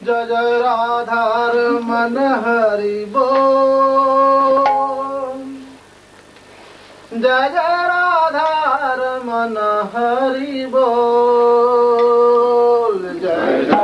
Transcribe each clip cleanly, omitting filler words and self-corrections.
जय जय राधार मन हरि बोल, जय जय राधार मन हरि बोल, जय जय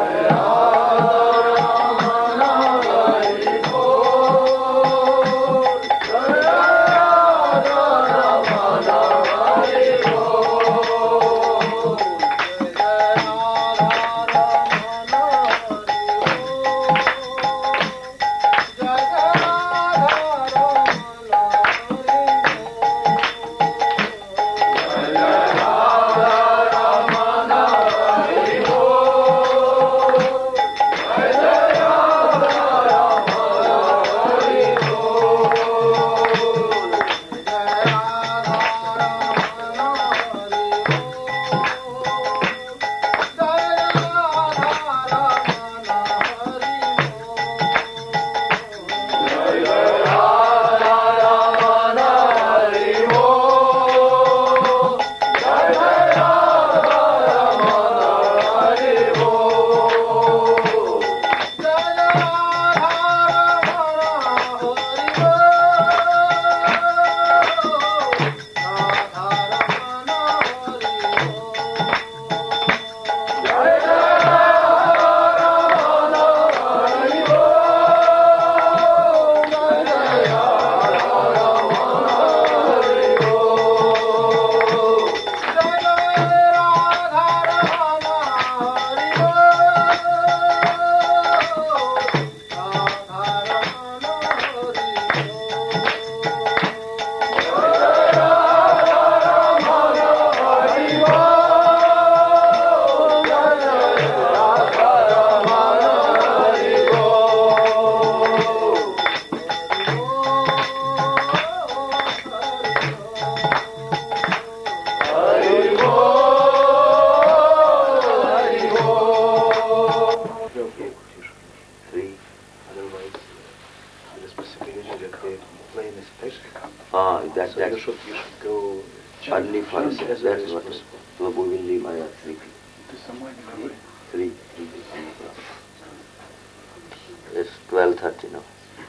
It's 12:30 now.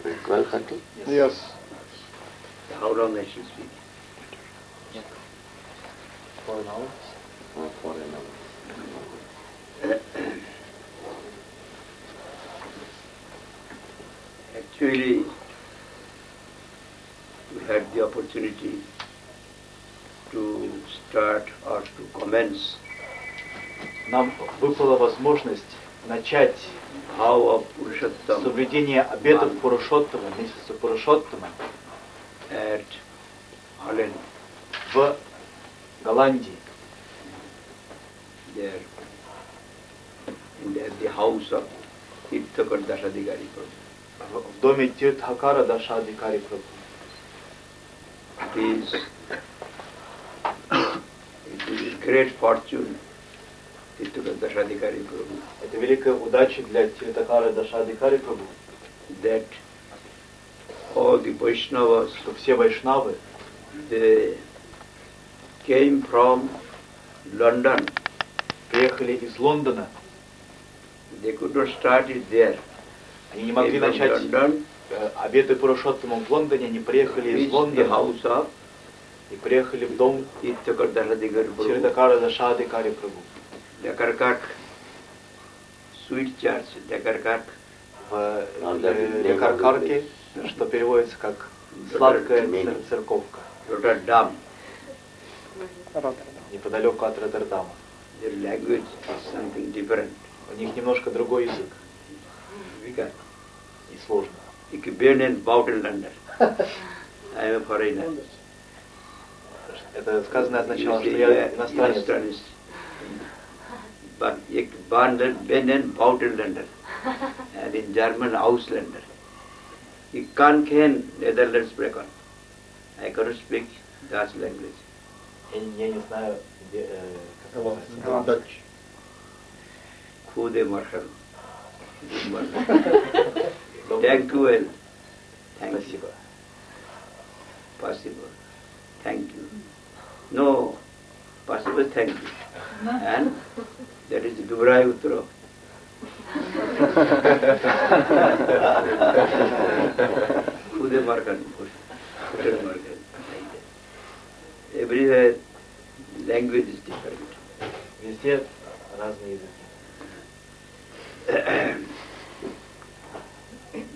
Is it 12:30? Yes. How long I should speak? For an hour. For an hour. Actually, we had the opportunity to start or to commence Нам выпала возможность начать how of Purushottama соблюдение обетов Пурушоттама, месяца Пурушоттама at Holland. в Голландии, There, at the house of Tirtha Dasadhikari Prabhu. в доме Тиртхакара Дашадикари Прабху. It is great fortune, Tirtha Dasadhikari Prabhu, Это великая удача для Тиртхакара Дашадикари Прабху, that all the Vaishnavas, что все вайшнавы they came from London. приехали из Лондона. They could not start it there. Они не могли начать обеты Пурушоттама в Лондоне, они приехали из Лондона и приехали в дом Тиртхакара Дашадикари Прабху. Лекаркак, Sweet Church, Лекаркак. В Лекаркарке, что переводится как сладкая церковка, Rotterdam. неподалеку от Роттердама. Their language is something different. У них немножко другой язык We can. и сложно. Ik ben in Buitenlander. I am a foreigner. Это сказанное означало, что я иностранец. But ik ben in Buitenlander. And in German Ausländer. Ik kan geen Netherlands spreken. I cannot speak Dutch language. Я не знаю, как это называется. Goedemorgen. Thank you well. Спасибо. Possible. Thank you. No. Possible, thank you. And that is Dubrai Uttara. Everywhere language is different. Везде разные языки.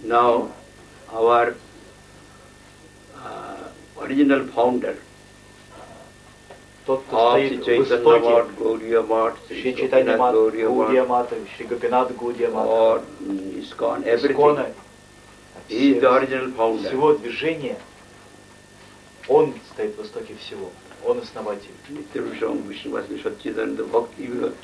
Now, our original founder Тот, кто стоит в истоке, Шри Чайтанья Мат, Гаудия Мата, Шри Гопинат Гаудия Мата, Искона, всего движения, он стоит в истоке всего. Он основатель. Бхактивинода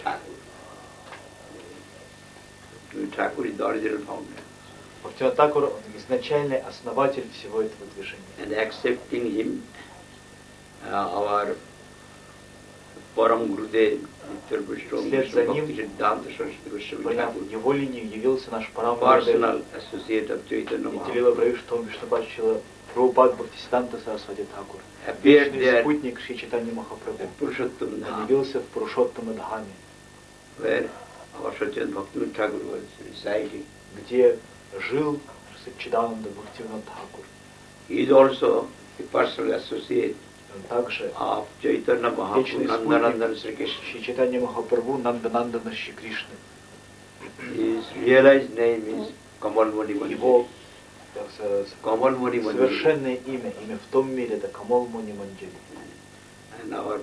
Тхакур изначальный основатель всего этого движения. And accepting him, our Парам Гурудев, вслед за ним, в неволении явился наш Парам Гурудев, Нитилила Бравиштхом Вишнупачила Прабхупад Бхактисиданта Сарасвати Тхакур. Вечный спутник Шри Чайтаньи Махапрабху. Он явился в Пурушоттама-Дхаме, где жил Саччидананда Бхактивинода Тхакур. He is also a personal associate также of Chaitanya Mahaprabhu Nandanandan Sri Krishna. Шри Чайтанья Махапрабху Нанданандана Шри Кришны. His realized name is Kamal Muni Manjari. Его Kamal-Muni Manjari. Совершенное имя в том мире это Камал Муни Манджари. And our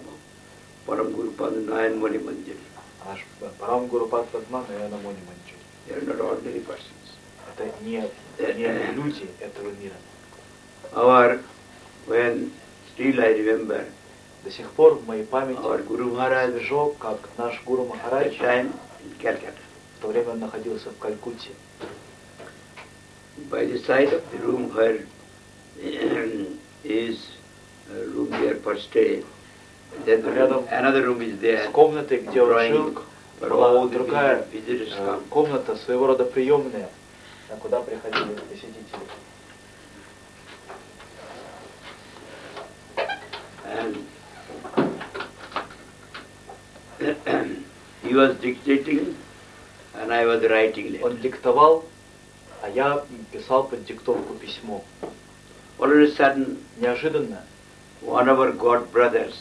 Param Guru Pada Nayan Muni Manjari. Наш Парам Гурупад Падма Наяна Муни Манджари. They are not ordinary persons. Это не люди этого мира. When still I remember, до сих пор в моей памяти our Guru Maharaj свежо, как наш Гуру Махарадж in Calcutta. В то время он находился в Калькутте. By the side of the room where is room there for stay, then another room is there. С комнатой, где он жил, была другая комната, своего рода приемная, куда приходили посетители. And he was dictating and I was writing later. Он диктовал, а я писал под диктовку письмо. All of a sudden, неожиданно, one of our god brothers,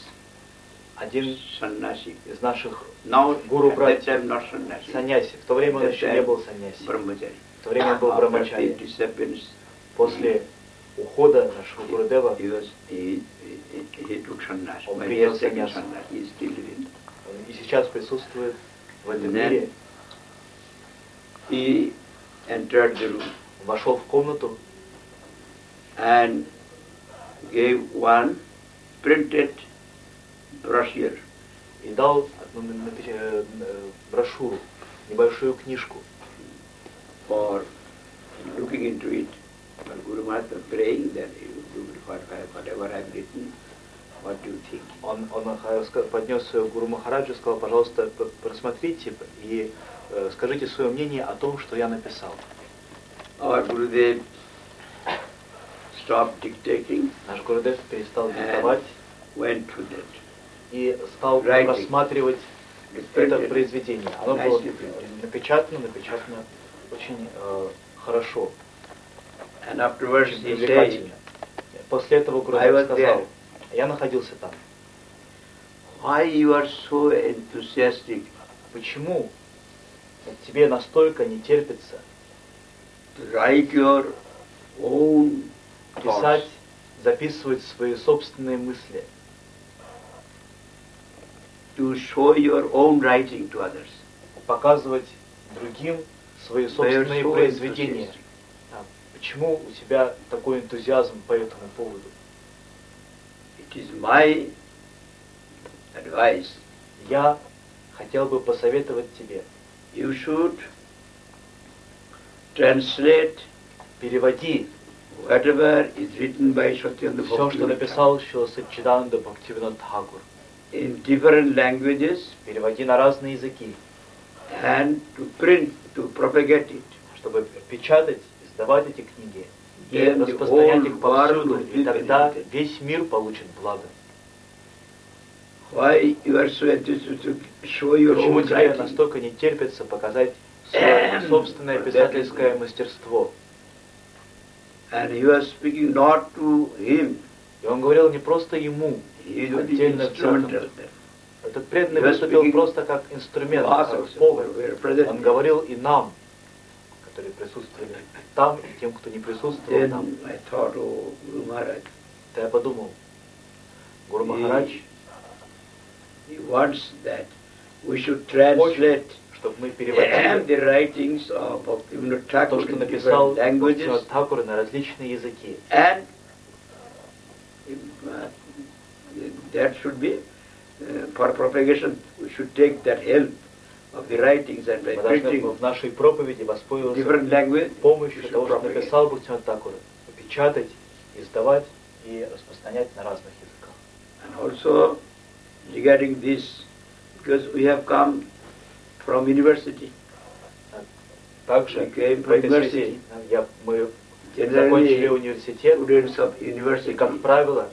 один sannyasi, из наших now гуру братьев, саньяси, в то время он еще не был саньяси, в то время он был брамачари. После ухода нашего Гурудева он принял саньясу. И сейчас присутствует в этом мире. He entered the room, вошел в комнату and gave one printed brochure, и дал одну брошюру, небольшую книжку. For looking into it, when Guru Maharaj was praying, that he would do whatever I have written. What do you think? Он поднес Гуру Махараджу и сказал: пожалуйста, просмотрите и скажите свое мнение о том, что я написал. Our Gurudev stopped dictating. Наш Гурудев перестал диктовать, went through that. И стал рассматривать это произведение. Оно было напечатано очень хорошо. And afterwards he said, после этого Гурудев сказал: я находился там. Why you are so enthusiastic? Почему тебе настолько не терпится write your own писать, записывать свои собственные мысли? To show your own writing to others. Показывать другим свои собственные произведения. Почему у тебя такой энтузиазм по этому поводу? It is my advice. Я хотел бы посоветовать тебе. You should translate, переводи whatever is written by Satyendra все, что написал Саччидананда Бхактивинода Тхакур. In different languages. Переводи на разные языки. And to print, to propagate it. Чтобы печатать, издавать эти книги и распространять их повсюду, и тогда весь мир получит благо. Why you are so enthusiastic to show your Почему own тебе writing? настолько не терпится показать свое собственное писательское мастерство. And he was speaking not to him. И он говорил не просто ему, отдельно взятым. Этот преданный выступил просто как инструмент, как повод. Он говорил и нам, которые присутствовали там, и тем, кто не присутствовал там. Да я подумал, Гуру Махарадж хочет, чтобы мы переводили то, что написал Бхактивинода Тхакур на различные языки. That should be for propagation. We should take that help of the writings and by preaching в нашей проповеди воспользоваться different language помощью того, что написал Бхактивинода Тхакур, печатать, издавать и распространять на разных языках. And also regarding this, because we have come from university. Также в этой связи мы закончили университет, и, как правило,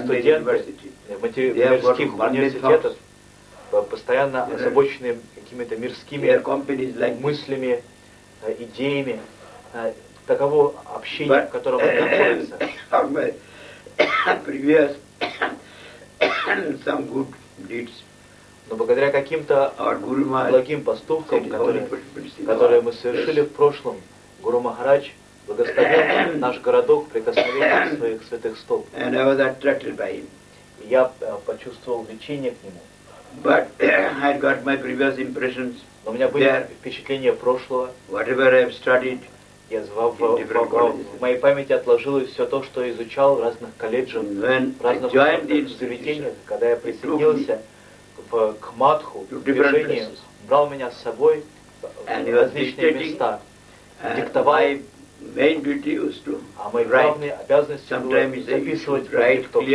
студенты мирских университетов постоянно озабочены какими-то мирскими мыслями, идеями. Таково общение, в котором они находятся. Но благодаря каким-то благим поступкам, которые мы совершили в прошлом, Гуру Махарадж благословил наш городок прикосновением своих святых стоп. И я почувствовал влечение к нему. Но у меня были впечатления прошлого. В моей памяти отложилось все то, что изучал в разных колледжах, в разных заведениях. Когда я присоединился к матху, к движению, брал меня с собой в различные места, диктовал. А моей главной обязанностью было записывать диктовку.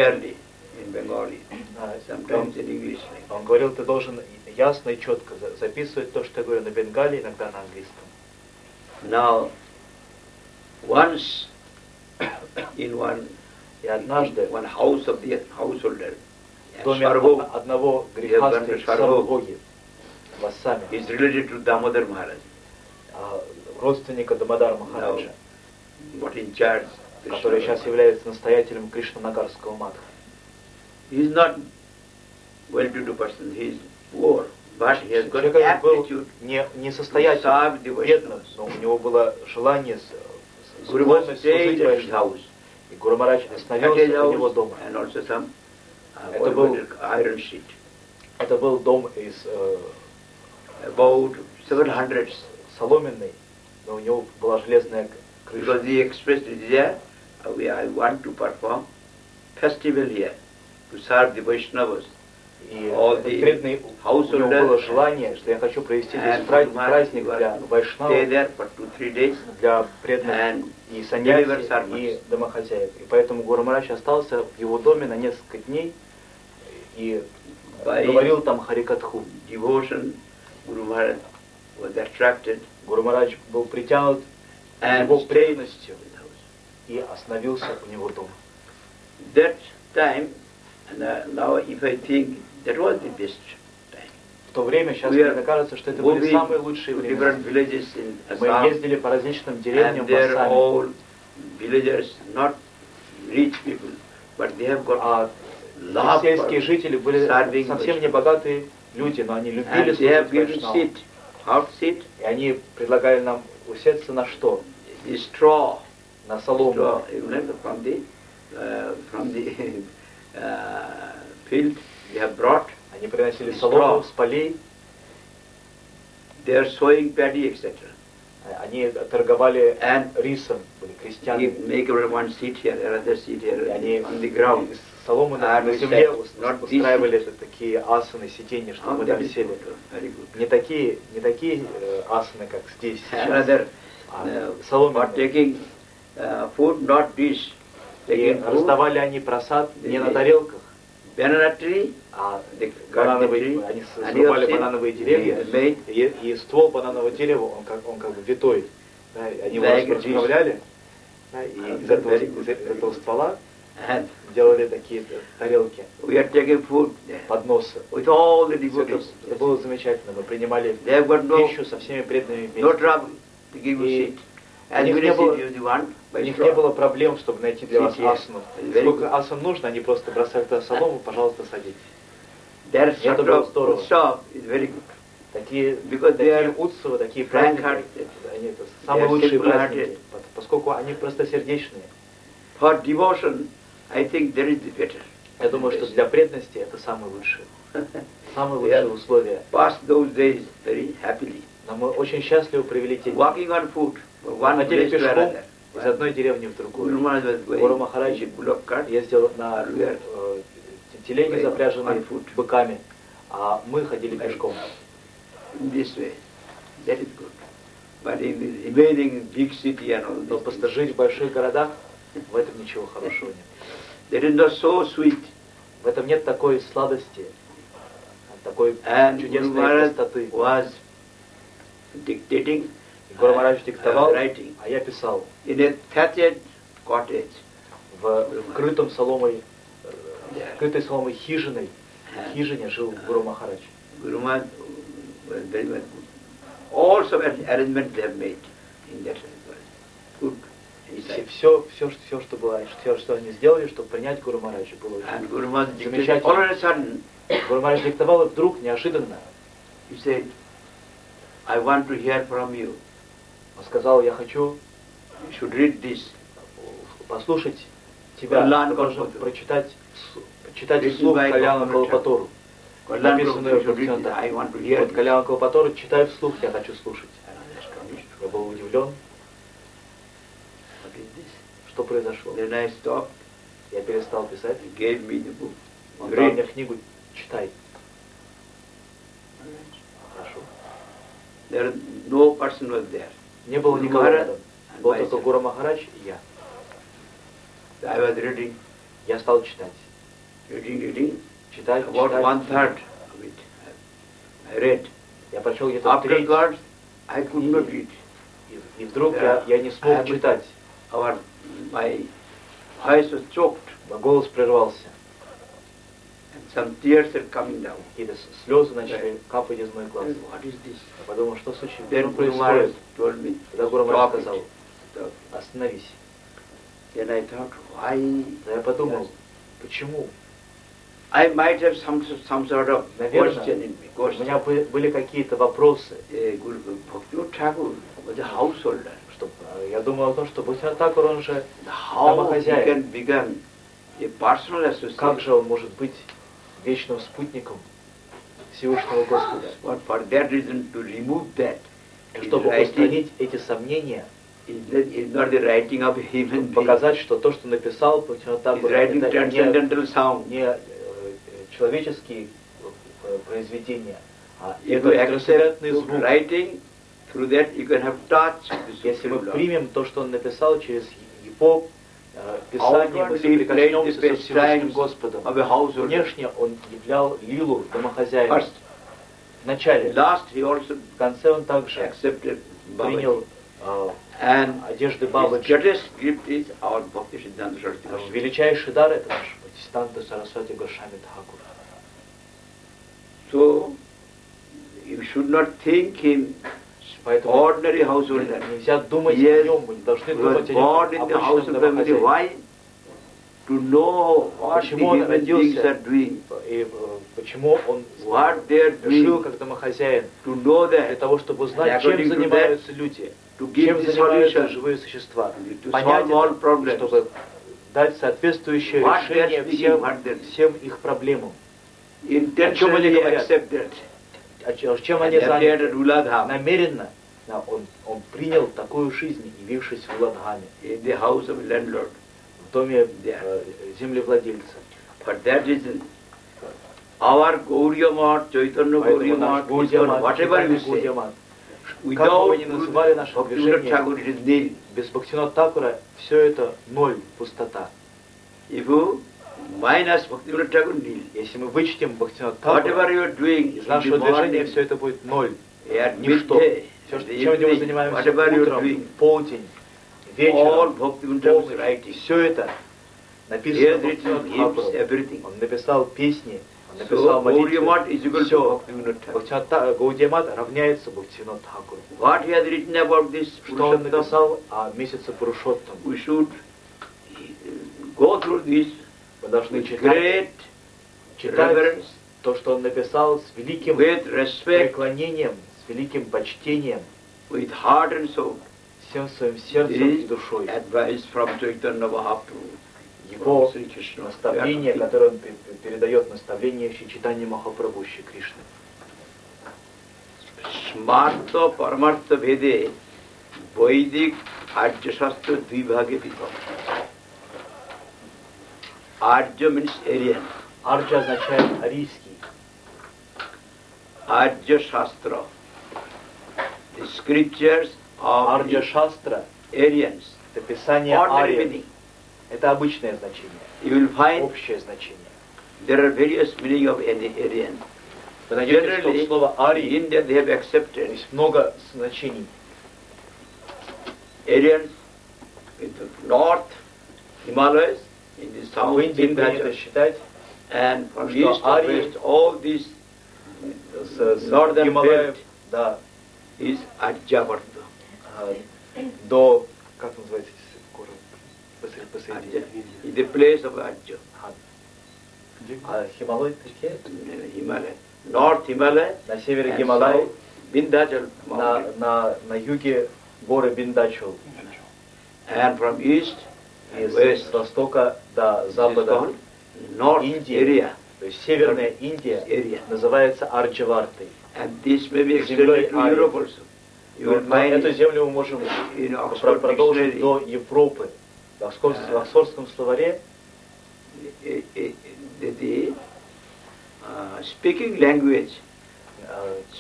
Он говорил, ты должен ясно и четко записывать то, что я говорю на бенгале, иногда на английском. Now, once in однажды one house of the householder, в доме одного грехасты Сарвабхоги в Ассаме, is related to Damodar Maharaj, родственника Дамодара Махараджа, который сейчас является настоятелем Кришнанагарского матха. He is not well-to-do person. He is poor, but he has got Человек был aptitude не состоятельным, бедным, но у него было желание склонность служить Вайшнаву. И Гуру Махарадж остановился у него дома. Это был дом из соломенный, но у него была железная крыша. Because he expressed desire, I want to perform festival here to serve the Vaishnavas. И преданный, у него было желание, что я хочу провести здесь праздник для вайшнавов, для преданных и саньяси, и домохозяев. И поэтому Гуру Махарадж остался в его доме на несколько дней и говорил там Хари-катху. Гуру Махарадж был притянут его преданностью и остановился у него дома. That time, now if I think, that was the best time. В то время, сейчас мне кажется, что это были самые лучшие времена. Мы ездили по различным деревням в Ассаме. А сельские жители были совсем не богатые люди, но они любили служить Вайшнавам. И они предлагали нам усесться на что? На солому. Field they have brought. Они приносили солому с полей. They are sowing paddy, etc. Они торговали рисом, были крестьяне. Make everyone sit here, another sit here, on the ground. Из соломы на земле устраивали такие асаны, сиденья, чтобы мы там сели. Не такие асаны, как здесь сейчас. Taking food, not dish. И раздавали они просад не на тарелках, а они срубали банановые деревья, и ствол бананового дерева, он как бы витой. Да, они его расправляли, да, и из этого ствола And делали такие тарелки, we are taking food подносы. with all the Всё devotees. это было замечательно. Мы принимали They have got no, пищу со всеми преданными no вместе. trouble to give you И seat. As них many не было- seats you want, У by них не straw. было проблем, чтобы найти для вас Сидеть. асану. Very Сколько good. асан нужно, они просто бросали туда солому, пожалуйста, садитесь. Their Это было здорово. Utsav is very good. Такие Because they are утсовы, такие frank праздники, hearted. они это самые They are лучшие simple праздники, hearted. поскольку они простосердечные. For devotion, I think there is the better. Я думаю, что для преданности это самые лучшие. Самые We лучшие have условия. passed those days very happily. Но мы очень счастливо провели те дни. Walking on foot from one Ходили place to пешком another. из одной деревни в Guru другую. Maharaj was going Гуру Махарадж in bullock cart. ездил на телеге, запряженной on foot. быками, а мы ходили пешком. In this way. That is good. But in the remaining big city and all Но this, просто жить в больших городах, в этом ничего хорошего нет. that is not so sweet. В этом нет такой сладости, такой And Guru чудесной Maharaj простоты. was dictating, Гуру Махарадж диктовал, writing а я писал. in a thatched cottage. В крытой соломой хижине жил Гуру Махарадж. Guru Maharaj was very much good. All sort of arrangements they have made in that good. Все, что они сделали, чтобы принять Гуру Махараджа, было And очень Guru Maharaj dictated замечательно. all of a sudden. Гуру Махарадж диктовал, и вдруг, неожиданно, He said, I want to hear from you. он сказал, я хочу You should read this. послушать тебя, Кальяна ты должен Калпатуру. читать вслух Кальяна Калпатуру. Написанную в Бхактивинода. I want to hear Вот this. Кальяна Калпатуру, читай вслух, я хочу слушать. Я был удивлен, What is this? что произошло. Then I stopped. Я перестал писать, He gave me the book. он дал Read. мне книгу, читай. Хорошо. There no person was there. Не было Гуру никого Махарадж рядом. and Был только myself. Гуру Махарадж и я. I was reading, Я стал читать. reading. Читать, About читать. 1/3 of it. I read. Я прочел где-то треть. Afterwards, I could not read. И вдруг я не смог читать. My voice was choked. Мой голос прервался. And some tears are coming down. Какие-то слезы начали капать из моих глаз. What is this? Я подумал, что случилось? Then Что Guru Maharaj происходит? told me, Тогда Гуру Махарадж stop сказал, it. Stop. остановись. Then I thought, why? Да я подумал, почему? I might have some sort of Наверное, question in me. у меня были какие-то вопросы. Guru Bhaktivinoda Thakur was a householder. Я думал о том, что Бхактивинода Тхакур, он же How he домохозяин. can become a personal associate? Как же он может быть вечным спутником Всевышнего Господа? But for that reason, to remove that, his Чтобы writing устранить эти сомнения, is not the writing of a human being. показать, что то, что написал Бхактивинода He's Тхакур, writing это transcendental sound. не человеческие произведения, а If это you accept трансцендентный good звук. writing, through that you can have touch with the Если мы Supreme Lord. примем то, что он написал через его Писание, мы соприкоснемся со Всевышним Господом. Of a householder. Внешне он являл лилу домохозяина. First, В начале, last he also в конце он также accepted принял Babaji. And одежды his Бабаджи. greatest gift is our Bhakti Siddhanta Saraswati Goswami. Величайший дар это наш Бхактисиданта Сарасвати Госвами Тхакур. So, you should not think him Поэтому ordinary householder. нельзя думать Yes, о нем, мы не должны He was думать о born нем in the обычном house of family. домохозяине. Why? To know what the Почему он human beings родился? are doing, И почему он what they are жил doing, как домохозяин? to know Для that, того, чтобы узнать, according чем to занимаются люди, to give чем the занимаются solution, живые существа. to Понять solve all это, problems. чтобы дать соответствующее What they are решение speaking, what they are- всем их проблемам. intentionally говорят? accept that. Чем And они they appeared заняты? at Uladham, Намеренно он принял такую жизнь, явившись в Уладхаме, in the house of a landlord. в доме Yeah. землевладельца. For that reason, our Gauriya Math, Chaitanya Gauriya Поэтому наш Math, Гаудиамат, whatever you say, Гаудиамат, как бы without вы ни называли наше Bhaktivinoda движение, Thakur, it is nil. без Бхактивинода Тхакура все это ноль, пустота. If you minus Bhaktivinoda Thakur, nil. Если мы вычтем Бхактивинода Whatever Тхакура, you are doing из in нашего the движения morning, все это будет ноль, at ничто. midday, Все, at the чем мы evening, занимаемся whatever you are утром, doing, в полдень, all вечером, Bhaktivinoda Thakur's полночь, writing. все это He has written hymns, everything. Он написал песни, он написал молитвы. Гаудия-мат равняется Бхактивинода Тхакуру. What he has written about this Что он написал о месяце Пурушоттама? We should go through this. Мы должны читать то, что он написал с великим преклонением, с великим почтением, with heart and soul. Всем своим сердцем и душой. Advice from Chaitanya Mahaprabhu. Его наставление, которое он передает, наставление Шри Чайтанья Махапрабху, Шри Кришны. Smarta Paramartha Vede Vedic Arya Shastra Dvibhage Vibhag. Arya means Aryan. Арджа означает арийский. Arya Shastra. The scriptures of Арджа Шастра, Aryans. это писание ариев. Это обычное значение. You will find общее значение. There are various meanings of Aryan. Вы найдете, что в слово арий in India they have accepted. Есть много значений. Aryans in the north Himalayas, in the south в Индии принято считать, and from east to west, all these northern belt is Aryavarta. До, как называется город посередине? In the place of Arya. Хималай, Himalaya. North Himalaya. На севере Гималай. Vindhyachal. На юге горы Биндачал. And from east and west, с востока до запада Индия, то есть северная Индия, называется Арджавартой. And this may be extended to Europe also. Эту землю мы можем продолжить до Европы. В Оксфордском словаре speaking language,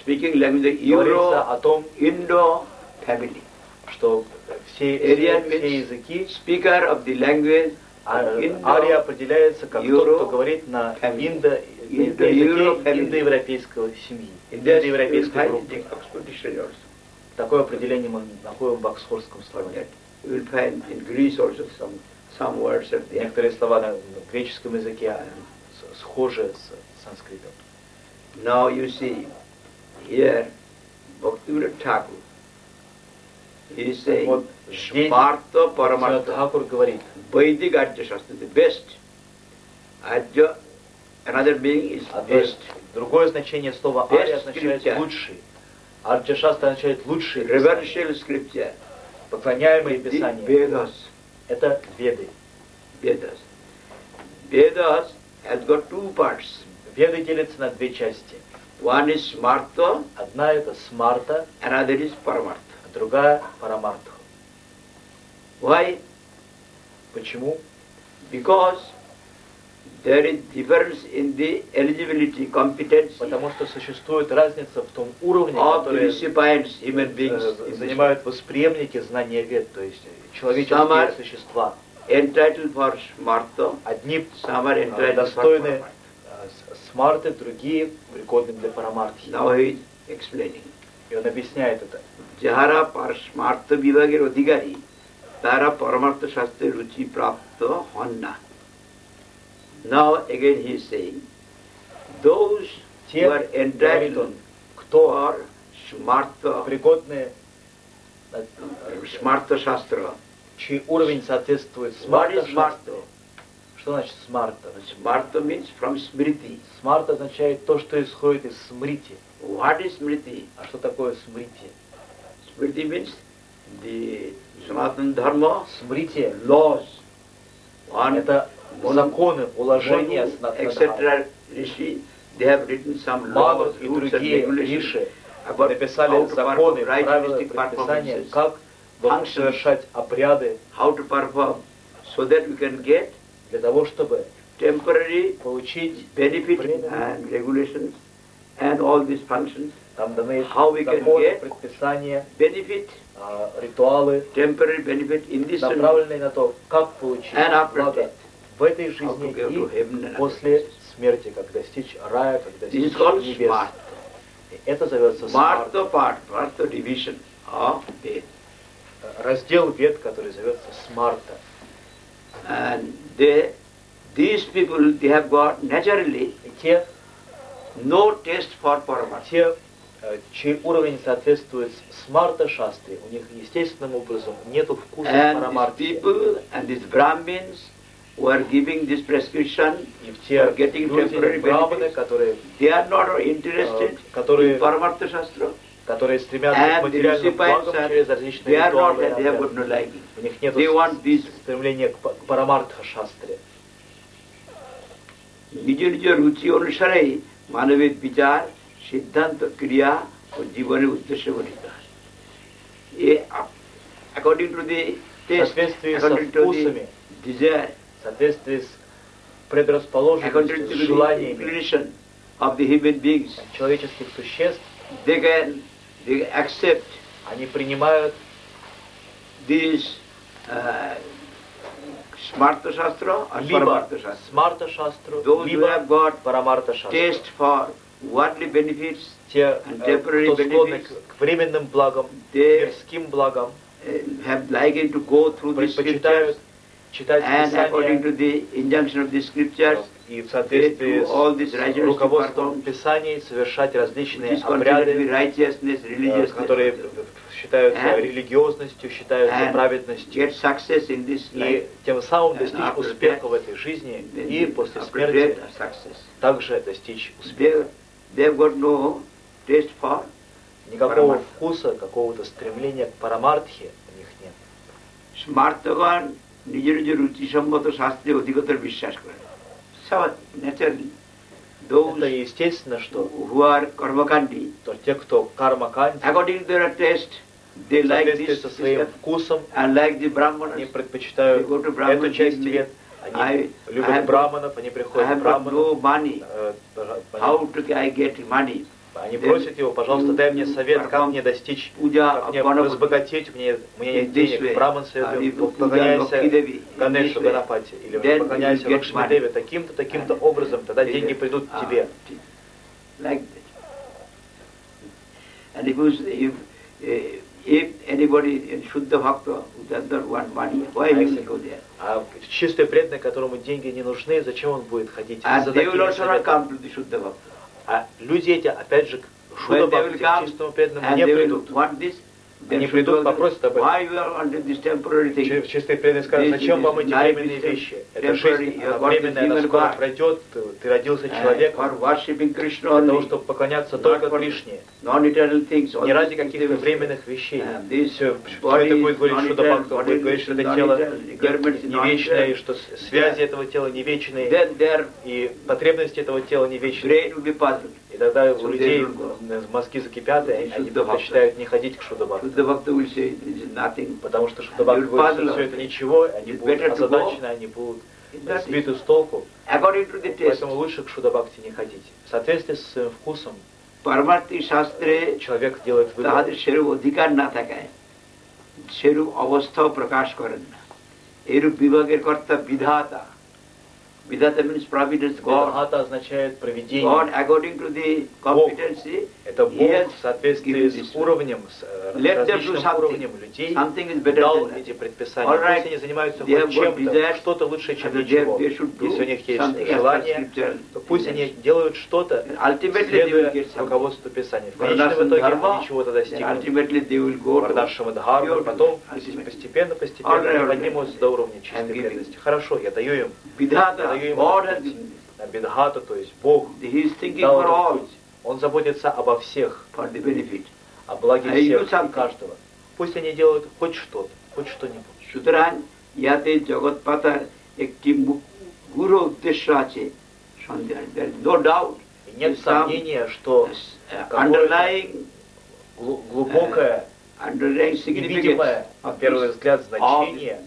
the Indo family, что все языки, speaker of the language, ария определяется как тот, кто говорит на языке индоевропейской семьи, индоевропейской группы. Такое определение мы находим в Оксфордском словаре. Некоторые слова на греческом языке схожи с санскритом. Now you see, here, Bhaktivinoda Thakur, he is saying, вот здесь Тхакур говорит, Vedic Arya Shastra, the best. Arya, another meaning is best. Другое значение слова ария означает лучший. Арджа Шастра означает лучший. Reverential scripture. Поклоняемые писания. Vedas. Это Веды. Vedas. Vedas has got two parts. Веды делятся на две части. One is Smarta. Одна это Смарта. Another is Paramartha. Другая Парамартха. Why? Почему? Because there is difference in the eligibility, competence. Потому что существует разница в том уровне, который занимают восприемники знания Вед, то есть человеческие существа. Entitled for Smarta. Одни достойны Смарты, другие пригодны для Парамартхи. Now he is explaining. И он объясняет это. Jahara Smarta Vibhagir Adhikari, Tara Paramartha Shastra Ruchi Prapta Honna. Now again he is saying, those who are entitled, кто are Smarta, пригодны Smarta Shastra, чей уровень соответствует Смарта Шастре. Что значит Смарта? Smarta means from Smriti. Смарта означает то, что исходит из Смрити. What is Smriti? А что такое Смрити? Smriti means the Sanatana Dharma, Смрити, laws. Это законы, уложения etc. Rishi, they have written some laws, и rules and другие regulations риши about написали законы, правила, ritualistic предписания, performances, как должны совершать обряды, how to perform, so that we can get для того, чтобы temporary получить benefit and regulations and all these functions. Там даны How we can законы, get предписания, benefit, ритуалы, temporary benefit in this направленные на то, как получить and after благо death. в этой жизни и после смерти, как достичь рая, как достичь небес. И это зовется Смарта. Part division of Ved. Раздел Вед, который зовется Смарта. And they these people, they have got naturally те, no taste for Paramartha. Чей уровень соответствует смарта шастре, у них естественным образом нету вкуса парамарти. People and these Brahmins who are giving this prescription И те for getting temporary браманы, benefits, they are not interested in Paramartha Shastra. которые стремятся к материальным благам через различные ритуалы. У них нет стремления к парамартха шастре. निज निज रुचि अनुसार मानवीय विचार सिद्धांत क्रिया और जीवन उद्देश्य बनिता है ये according to the taste, according to the desire, в соответствии с предрасположенностью, с желаниями of the human beings, человеческих существ, they accept, они принимают this Smarta Shastra or Paramartha Shastra. Смарта шастру, Those who have либо got парамарта шастру. taste for worldly benefits, Те, and temporary кто склонны benefits, к временным благам, they мирским благам, have likened to go through the scriptures, предпочитают читать and according Писания, to the injunction of the scriptures, и в they соответствии do all this с righteous руководством perform, Писаний совершать which различные is considered to be обряды, righteousness, religiousness, которые считаются And- религиозностью, считаются and праведностью, get success in this и life, тем самым and достичь after успеха death, в этой жизни then и после after смерти death, success. также достичь успеха. They have got no taste for Никакого Парамартха. вкуса, какого-то стремления к парамартхе у них нет. স্মার্তগণ নিজ নিজ রুচিসম্মত শাস্ত্রে অধিকতর বিশ্বাস করেন। Naturally, those Это естественно, что who are karmakandi, те, кто карма-канди, according to their taste, they в like соответствии this со своим вкусом, and like the они Brahmanas. предпочитают They go to Brahmanas, эту часть give me. вет, I они любят have браманов, они I приходят к have got браману, no money. How to I get money? они просят его, пожалуйста, дай мне совет, как мне достичь, как мне разбогатеть, у меня нет денег. Браман советует, поклоняйся Ганешу, Ганапати, или поклоняйся Лакшми-деве таким-то, таким-то образом, тогда деньги придут к тебе. Like that. And if anybody in Shuddha Bhakta who does not want money, why he will go there? А чистый преданный, которому деньги не нужны, зачем он будет ходить за And they will такими also not советами? come to the Shuddha Bhakta. А люди эти, опять же, к Шуда When they will Бхакти, к come чистому преданному and не they will придут. want this, Они придут, попросят об этом. why you are under this temporary thing? Чистый преданный скажет, зачем вам эти временные вещи? Это жизнь, она временная, она скоро пройдет, ты родился For человеком worshipping Krishna для того, only, чтобы поклоняться только Кришне, non-eternal things. не ради каких-то временных вещей. This Все body это будет говорить is Шуда Бхакта, non-eternal, будет говорить, что это тело garments не вечное, и что связи этого тела не вечные, then their и потребности этого тела не вечные. brain will be puzzled. И тогда у So людей they don't go. мозги закипят, и они Шуда Бхакта. предпочитают не ходить к Шуда Бхакта. Shuddha Bhakta will say this is nothing. Потому что Шуда Бхакта говорит, что все это ничего, они It's будут better to go. озадачены, они будут Nothing. сбиты с толку. According to the taste, Поэтому лучше к Шуда Бхакти не ходить. В соответствии с своим вкусом Paramarthi Shastre человек делает выбор. তাহাদের সেরূপ অধিকার না থাকায় সেরূপ অবস্থাও প্রকাশ করেন না এরূপ বিভাগের কর্তা বিধাতা বিধাতা means providence God. Бхата означает провидение. God according to the competency Это he Бог has в соответствии given с this. уровнем, с Let them do различным уровнем людей something is better дал than that. эти предписания. All right. Пусть они занимаются They have хоть got чем-то, desires, что-то лучше, чем and ничего. they should do Если у них есть something as per желание, scripture. то пусть они делают что-то, Ultimately they will следуя get something. руководству Писания. В конечном Varnashram итоге dharma, они чего-то then достигнут. ultimately they will go to Варнашрама Дхарма, pure потом ultimately. постепенно All right, all right. поднимутся до уровня чистой And giving. преданности. Хорошо, я даю им, Vidhata, даю им God этот has путь. given. А Бидхата, то есть Бог, He is thinking дал for этот all, путь. Он заботится обо всех, for the benefit. о благе I do всех и something. каждого. Пусть они делают хоть что-то, хоть что-нибудь. সুতরাং ইয়াতে জগৎ পাতার একটি গুরু উদ্দেশ্য আছে সন্দেহ no doubt И нет сомнения, что какое-то underlying глубокое, underlying significance невидимое, на of первый this, взгляд, значение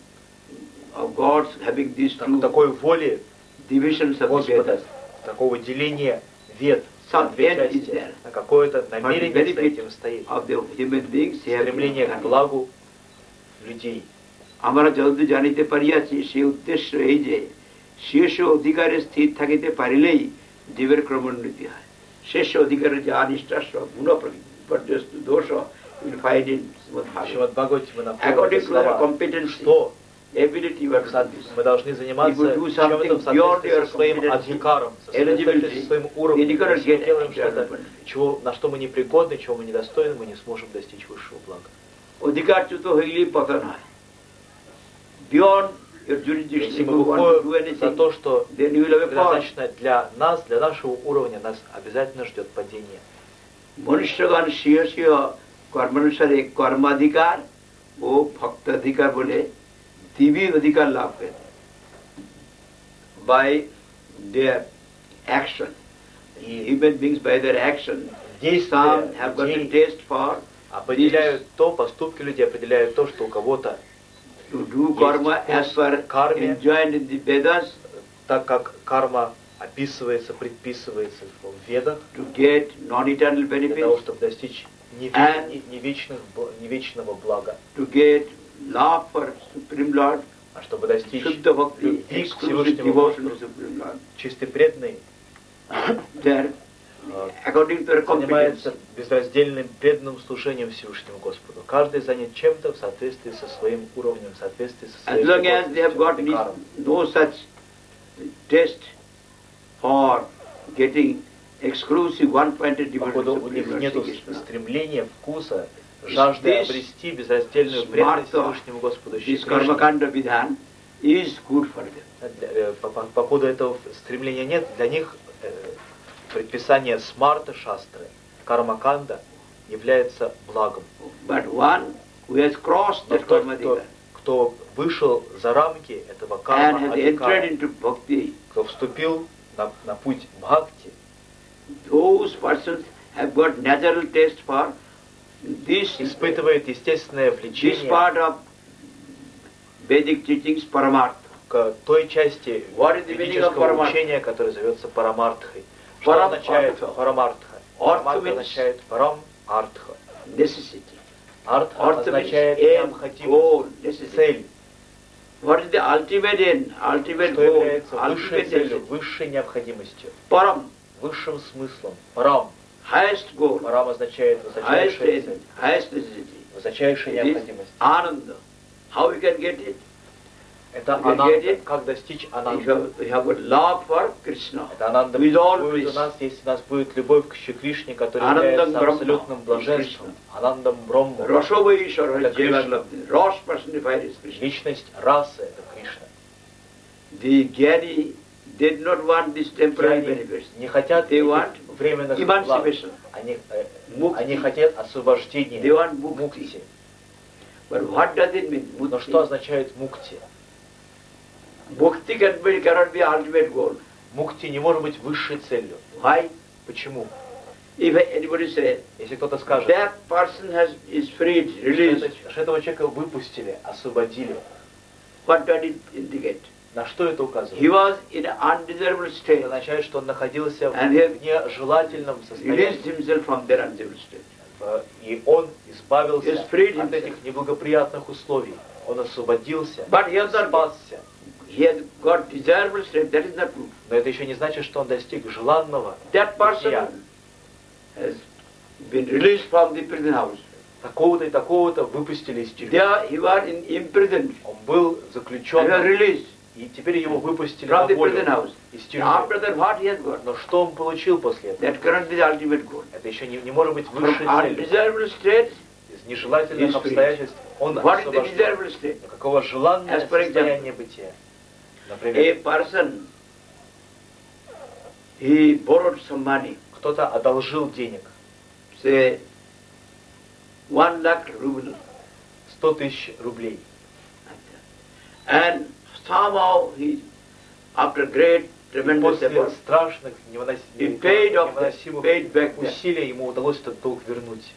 of God's having these two такой воли divisions of the Господа, Vedas. такого деления вед на Some две end is части, there. на какое-то For the намерение за benefit этим стоит. of the human beings, he has Стремление к done. благу людей. আমরা যতদূর জানিতে পারিয়াছি সেই উদ্দেশ্য এই যে শেষ অধিকারে স্থির থাকিতে পারিলেই জীবের ক্রমোন্নতি হয় শেষ অধিকারে যে আনিষ্টা সব গুণ পর্যস্ত দোষ will find in Srimad Bhagavatam. В Шримад Бхагавате мы находим According to their слова, competence, что ability or service. Мы должны заниматься чем-то в соответствии со своим адхикаром, со своим уровнем. Если мы делаем что-то, на что мы не пригодны, чего мы недостойны, мы не сможем достичь высшего блага. Если мы выходим за то, что предназначено для нас, для нашего уровня, нас обязательно ждет падение. मनुष्यगण श्रेय श्रेय कर्मानुसारे कर्माधिकार वो भक्त अधिकार बोले दिव्य अधिकार लाभ करते by their action. Human beings by their action. Some have got a taste for определяют то, поступки людей определяют то, что у кого-то to do karma as per enjoined in the Vedas, так как карма описывается, предписывается в Ведах, to get non-eternal benefits, для того, чтобы достичь не вечного блага, to get love for Supreme Lord, а чтобы достичь любви к Всевышнему Господу, чистой преданной, according to their занимается безраздельным преданным служением Всевышнему Господу. Каждый занят чем-то в соответствии со своим уровнем, в соответствии со своим. As long as they have got no such taste for getting exclusive one-pointed devotion, у них нет стремления, вкуса, жажды обрести безраздельную преданность Всевышнему Господу. По поводу этого стремления нет, для них предписание смарта шастры, карма-канда является благом. Но кто вышел за рамки этого карма-адхикара, кто вступил на путь бхакти, испытывает естественное влечение к той части ведического учения, которая зовется парамартхой. Что означает парамартха? Парамартха означает парам-артха. Артха означает необходимость, цель. Что является высшей целью, высшей необходимостью, высшим смыслом? Парам. Парам означает высочайшая цель, высочайшая необходимость. Это ананда. Как достичь ананды? Это ананда будет у нас, если у нас будет любовь к Шри Кришне, который является абсолютным блаженством. Анандам Брахма. Это Кришна. Личность расы — это Кришна. Не хотят временных благ. Они хотят освобождения, мукти. Но что означает мукти? Мукти не может быть высшей целью. Почему? Если кто-то скажет, что этого человека выпустили, освободили, на что это указывает? Это означает, что он находился в нежелательном состоянии. И он избавился от этих неблагоприятных условий. Он освободился, спасся. Но это еще не значит, что он достиг желанного бытия. Такого-то и такого-то выпустили из тюрьмы. Он был заключен, и теперь его выпустили на волю из тюрьмы. Но что он получил после этого? Это еще не может быть высшей целью. Из нежелательных обстоятельств он освобожден. Но какого желанного состояния бытия? Например, кто-то одолжил денег. 100 тысяч рублей. После страшных, невыносимых усилий ему удалось этот долг вернуть.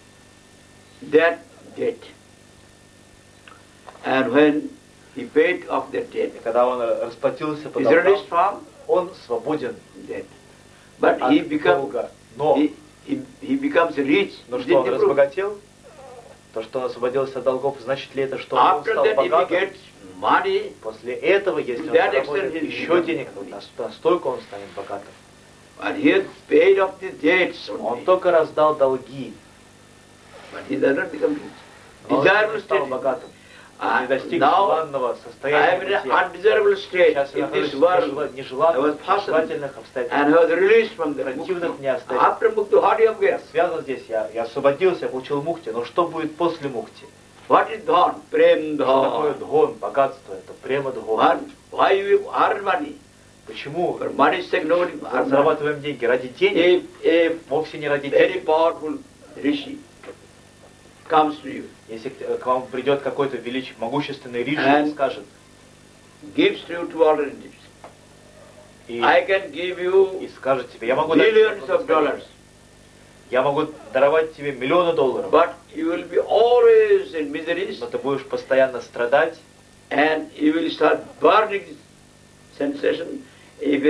И когда он расплатился по долгам, он свободен от долга. Но что он разбогател? То, что он освободился от долгов, значит ли это, что он стал богатым? После этого, если он заработает еще денег, настолько он станет богатым. Он только раздал долги. Он не стал богатым. не достиг Now желанного I am состояния in an бытия. undesirable state Сейчас я in this нахожусь world. в I нежеланных, was fastened нежелательных and обстоятельствах. was released from the Противных mukti. мне остались. After mukti, what do you Я get? связан здесь, я освободился, я получил мукти, но что будет после мукти? What is dhan? Prem Что такое dhan. дхон, богатство? Это према дхон. Why you earn money? Почему For money's sake, nobody earn money. зарабатываем деньги? Ради денег? If Вовсе не ради very денег. powerful rishi comes to you, Если к вам придет какой-то могущественный риши And и скажет, gives you two alternatives. и I can give you скажет тебе, я могу дать тебе billions of благословение. dollars, Я могу даровать тебе миллионы долларов, but you will be always in miseries но ты будешь постоянно страдать, and you will start burning sensation. If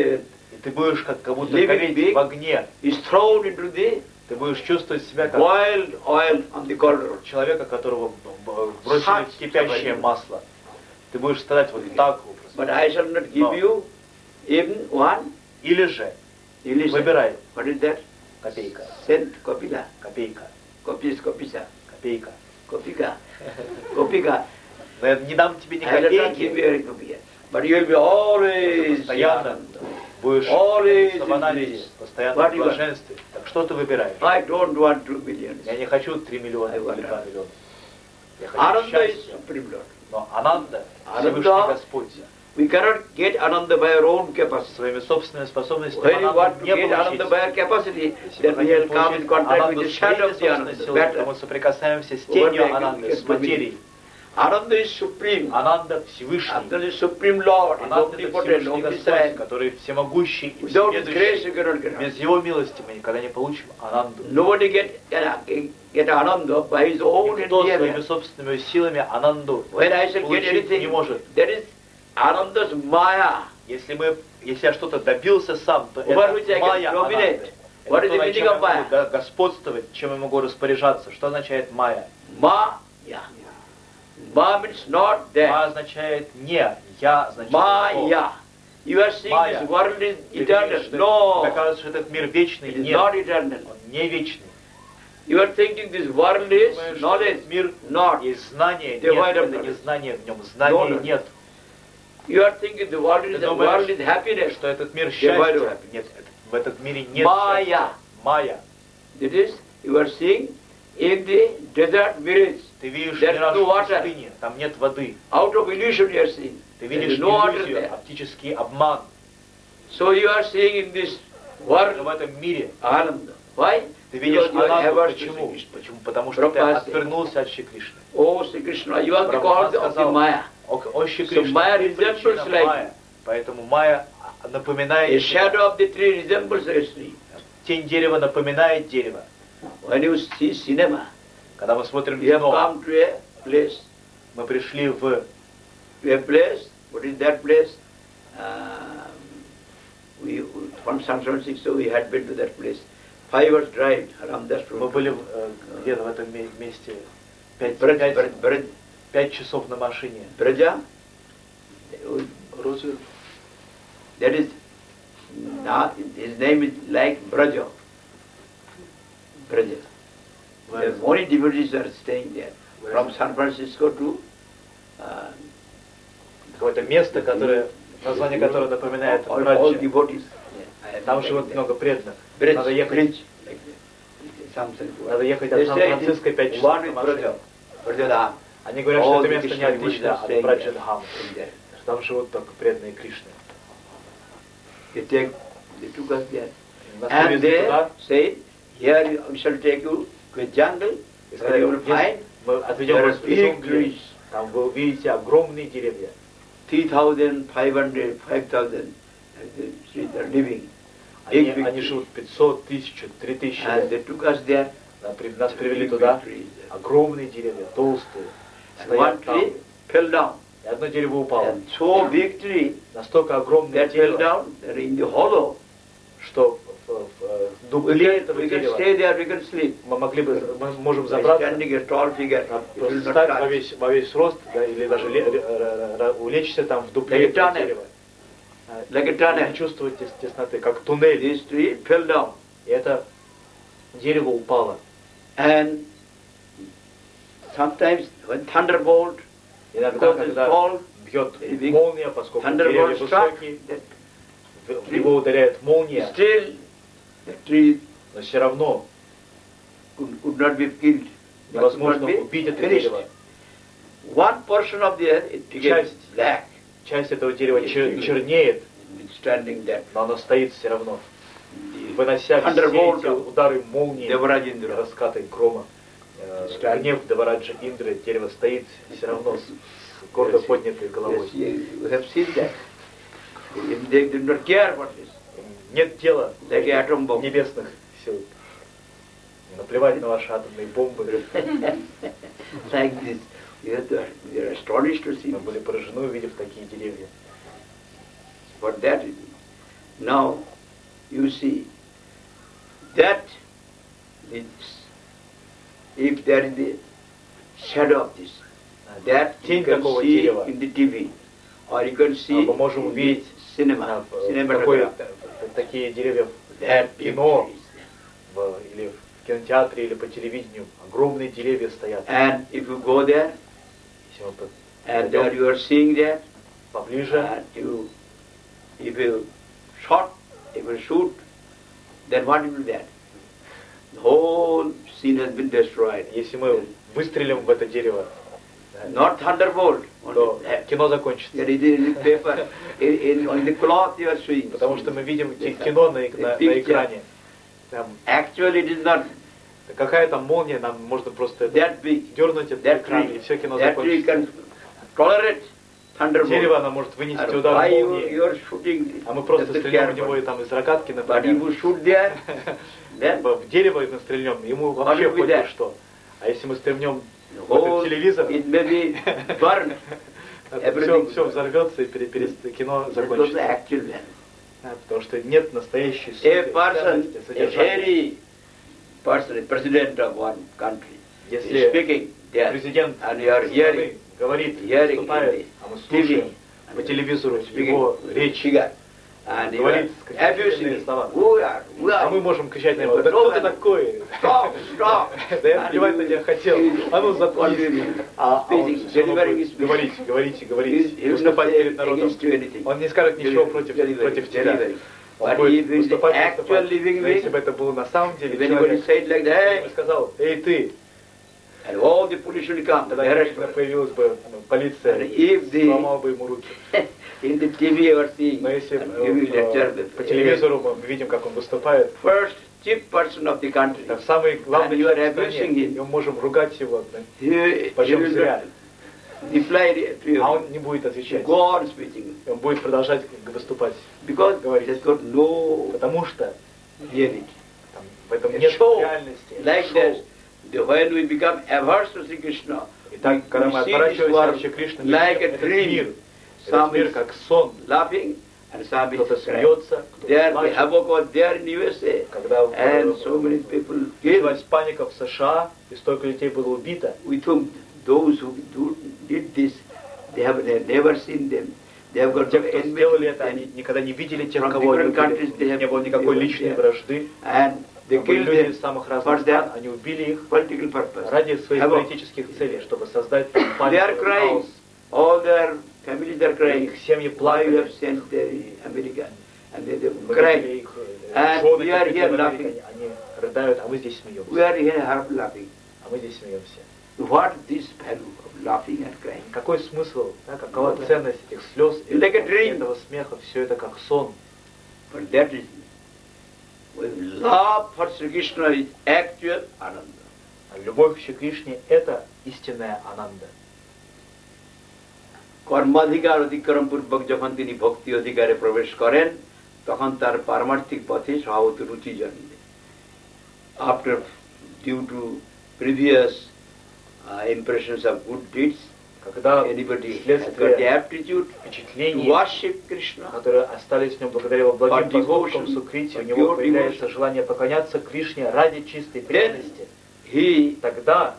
и ты будешь как будто Living гореть being в огне. is thrown into the Ты будешь чувствовать себя как boiled oil on the cauldron. человека, которого бросили в кипящее масло. Ты будешь страдать вот так But образом. I shall not give No. you even one. Или же, You listen. выбирай, What is that? копейка, Cent, kopila. копейка, Kopis, kopisa. копейка. Kopika. Kopika. Но я не дам тебе ни I will not give копейки, you any kopika. But you will be always постоянно будешь always в in саманаде, bliss. постоянно What в you want? блаженстве. Так что ты выбираешь? I don't want 2 millions. Я не хочу 3 миллиона I want или 2 миллиона. Я хочу Ananda is счастья. supreme Lord. Но Ананда, Ananda- Всевышний Господь, We cannot get Ananda by our own capacity. своими собственными способностями When you Ананду want to не get Ananda получить. by our capacity, Если then мы we will хотим come in получить contact with Ананду the с shadow своими of the Ananda. собственными силами, то мы Better. соприкасаемся с What тенью we Ананды, get с материей. Ananda is supreme. Ананда Всевышний. Ananda is supreme Lord. He's Ананда это omnipotent, Всевышний Господь, omniscient. который всемогущий и Without His grace, всеведущий. you cannot get Без Ananda. Его милости мы никогда не получим Ананду. Nobody get Ananda by his own Никто своими endeavor. собственными силами Ананду When I shall get получить не anything, может. that is Ananda's Maya. Если я что-то добился сам, то Over which это I can майя dominate. Ананды. What is Это то, the над чем meaning я of Maya? могу господствовать, чем я могу распоряжаться. Что означает майя? Maya. Ma means not Ма there. означает не, я означает Maya. You are seeing Maya. this world is Ты eternal. видишь, что No, тебе кажется, что этот мир вечный. it is Нет, not eternal. он не вечный. You are thinking this world is Думаешь, что knowledge. этот мир Not. есть знание, Devoid нет, of это не knowledge. знание в нем, знания knowledge. нет. You are thinking the world Ты is думаешь, happiness. что этот мир Devoid of счастья. happiness. Нет, в этот мире нет Maya. счастья. Майя. That is, you are seeing in the desert village. Ты видишь There's мираж no в water. пустыне, там нет воды. Out of illusion you are seeing. Ты There видишь is no water иллюзию, there. оптический обман. So you are seeing in this Но world в этом мире Ananda. Why? ты видишь Because you are Ананду. averse to Почему? Krishna. Почему? Потому что ты Prabhupada отвернулся от Шри Кришны. Oh, Sri Krishna, you are the Прабхупада god of the сказал, Maya. О Шри So Кришна, Maya ты resembles причина like- Майя. Поэтому Майя A напоминает shadow тебя. of the tree resembles a tree. Тень дерева напоминает дерево. When you see cinema, Когда мы смотрим you have кино, come to a place. мы пришли в What is that place? From San Francisco, we had been to that place. 5 hours drive around that road. мы были где-то в этом месте 5 часов на машине. Braja? Розу. That is, not, his name is like Braja. Braja. Many devotees are staying there. From San Francisco to Какое-то место, которое, название которое напоминает all Браджа. devotees. Там живут много преданных. Bridge, Надо ехать, bridge. Something. надо ехать от They say Сан-Франциско 5 часов one на is машине. Braja. Braja. Они говорят, что All это the место не Krishna отлично devotees от staying Браджа there. Дхама. There. Там живут только преданные Кришны. They took us there. Нас And привезли they туда, said, here we shall take you to a jungle, и where сказали, you will «Здесь find мы отведем there are вас в big джунгли, trees, там вы увидите огромные деревья. 3,500, 5,000 trees are living. Big, big Они trees. живут 500, 1000, 3000 And they лет. took us there. Нас привели Big, туда, big trees there. огромные деревья, толстые. And one Стоят там. tree fell down. И одно дерево упало. And so big tree Настолько огромное that fell дерево, down, that in the hollow. что в We дупле этого can дерева stay there, we can sleep. мы можем By забраться, standing a tall figure, it will not встать touch. во весь рост, да, или даже улечься там в дупле Like a этого tunnel. дерева. Like a Не tunnel. чувствовать тесноты, как туннель. This tree fell down. И это дерево упало. And sometimes when thunderbolt Иногда, когда бьет молния, поскольку деревья высокие, в него ударяет молния, но все равно невозможно убить это дерево. Часть этого дерева чернеет, но оно стоит все равно, вынося все эти удары молнии, раскаты грома. Гнев Девараджа Индры, дерево стоит все равно с гордо поднятой головой. Нет дела небесных сил. Наплевать на ваши атомные бомбы. Мы были поражены, увидев такие деревья. Now you see that if there is a shadow of this, that you can see in the TV, or you can see in cinema, такие деревья в кино, или в кинотеатре, или по телевидению. Огромные деревья стоят. And if you go there, and there you are seeing that, поближе, and if you shoot, then what will be that? The whole scene has been destroyed. Если мы выстрелим в это дерево, not thunderbolt, то кино закончится. In the cloth you are seeing. Потому что мы видим кино на экране. Actually it is not. Какая там молния, нам можно просто дернуть этот экран, и все кино закончится. Дерево, оно может вынести удар молнии, а мы просто стрельнем в него и там из рогатки, например. В дерево мы стрельнем, ему вообще хоть что. А если мы стрельнем в этот телевизор, все взорвется и кино закончится. Потому что нет настоящей сути, содержания. Если президент страны говорит, выступает, а мы слушаем по телевизору его речь, говорит какие-то слова, а мы можем кричать на него: да кто ты такой? Да я плевать на тебя хотел, а ну заткнись. А он все равно будет говорить, выступать перед народом. Он не скажет ничего против тебя. Он будет выступать. Но если бы это было на самом деле, человек бы сказал: эй ты! Тогда появилась бы полиция, сломала бы ему руки. Но если по телевизору мы видим, как он выступает, так самый главный человек в стране, и мы можем ругать его, почем зря. А он не будет отвечать. Он будет продолжать выступать, говорить. Потому что в этом нет реальности. When we become averse to Sri Krishna, Итак, когда мы отворачиваемся к Кришне, этот мир как сон. Кто-то смеется, кто-то плачет. Когда началась паника в США, и столько людей было убито, те, кто сделали это, они никогда не видели тех, кого они убили, не было никакой личной вражды. Были люди из самых разных стран, они убили их ради своих политических целей, чтобы создать панику, хаос. Их семьи плакали, мы видели их жены, они рыдают, а мы здесь смеемся. А мы здесь смеемся. Какой смысл, какова ценность этих слез, этого смеха, все это как сон. Love for Sri Krishna is actual ananda. Любовь к Кришне — это истинная ананда. কর্মাধিকার অতিক্রম পূর্বক যখন তিনি ভক্তি অধিকারে প্রবেশ করেন তখন তার পারমার্থিক পথে স্বভাবত রুচি জন্মে। After due to previous impressions of good deeds, когда anybody has got the aptitude to worship Krishna, которые остались в нем благодаря его благим поступкам, сукрити, у него появляется желание поклоняться Кришне ради чистой преданности. Тогда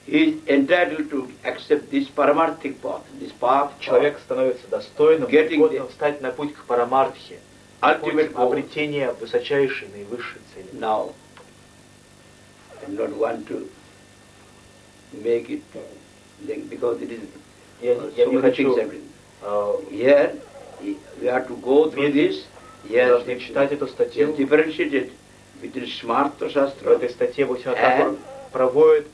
he is entitled to accept this paramarthic path, this path. Человек становится достойным, годным встать на путь к парамартхе, путь обретения высочайшей, наивысшей цели. Now, I do not want to make it because it is Я не хочу... Here, we have to go through this. Вы должны читать эту статью. Differentiated between Smarta В Shastra этой статье Бхактивinoда проводит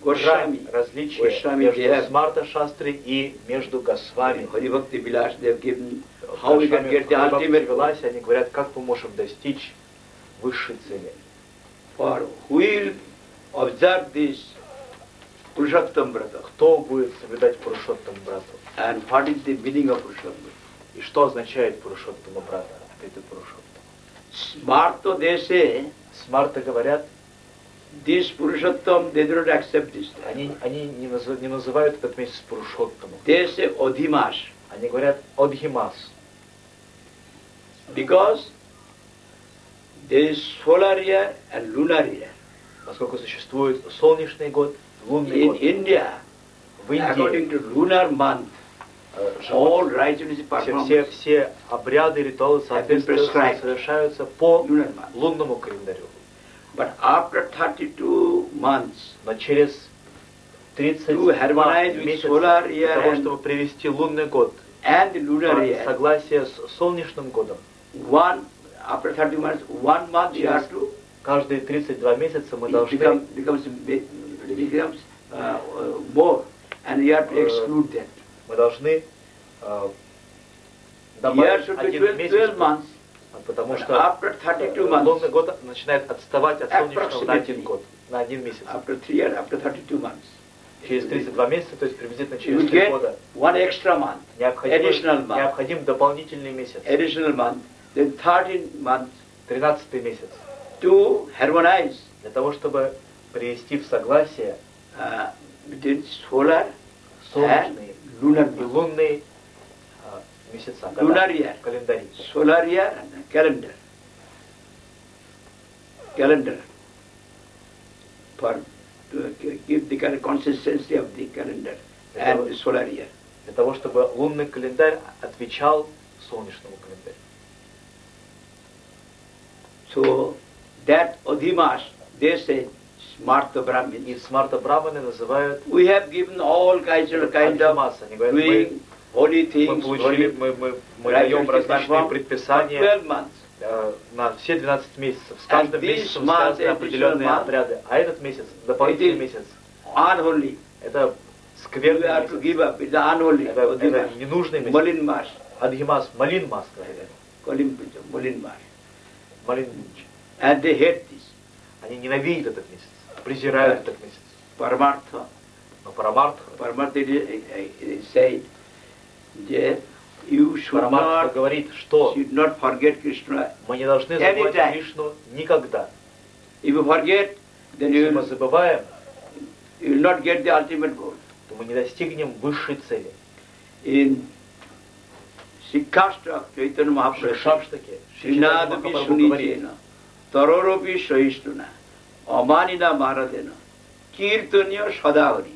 различия между Смарта Шастрой и между Госвами. Hari-bhakti Vilas, they have given how we can get the ultimate goal. Они говорят, как мы можем достичь высшей цели. For who will observe this Purushottama-враты? Кто будет соблюдать Пурушоттама-врату? And what is the meaning of Purushottama? И что означает Пурушоттама-врата? Это Пурушоттама. Smarta, they say, Смарта говорят, this Purushottama, they do not accept this. они не называют этот месяц Пурушоттамом. They say Odhimas. Они говорят Одхимас. Because there is solar year and lunar year. Поскольку существует солнечный год, лунный In год. India, В according Индии to lunar month, all rituals performed все обряды, ритуалы prescribed. совершаются по lunar month. лунному календарю. But after 32 months, Но через to 32 harmonize with месяца solar для year того, and, чтобы привести лунный год and the lunar в year, согласие с солнечным годом, after 30 months, 1 month you have to, каждые 32 месяца мы it должны becomes more, and you have to exclude that. мы должны Year добавить should be один 12 месяц, months, потому but что after 32 months, лунный год начинает отставать от солнечного на один Approximately. год, на один месяц. after 3 years, after 32 months, Через 32 месяца, то есть приблизительно you через will 3 get года, 1 extra month, additional month, необходим дополнительный месяц, additional month, then 13 months 13-й месяц, to harmonize для того, чтобы привести в согласие between solar and солнечный lunar и month. лунный месяца, Lunar года, year, календари. solar year and calendar. Calendar. For to give the consistency of the calendar and the solar year. Для того, чтобы лунный календарь отвечал солнечному календарю. So that Odhimas, they say, Smarta Brahmin. И Смарта Браманы называют We have given all kinds of Адхимас. Они говорят, doing holy мы things, получили, holy мы даем различные for предписания 12 months. на все 12 месяцев. С каждым And this месяцем month, связаны определенные month, обряды. А этот месяц, дополнительный месяц, Unholy. это We скверный have to месяц. give up. It's unholy. Это Odhimas. ненужный месяц. Malin Mas. Адхимас, Малин Мас, говорят. Malin Mas. Малин. And they hate this. Они ненавидят этот месяц, презирают этот месяц. Paramartha. Но Парамартха, Paramartha is said that you should Парамартха not, говорит, что forget Krishna. мы не должны забывать Anytime. Кришну никогда. If you forget, then Если you мы забываем, will not get the ultimate goal. то мы не достигнем высшей цели. In Sikashta, Chaitanya В Mahaprabhu, Шаштаке Srinadapi Махапрабху говорит, Sunitena, Taroropi Sahishtuna, Amanina Maharadena, Kirtanya Sadahari.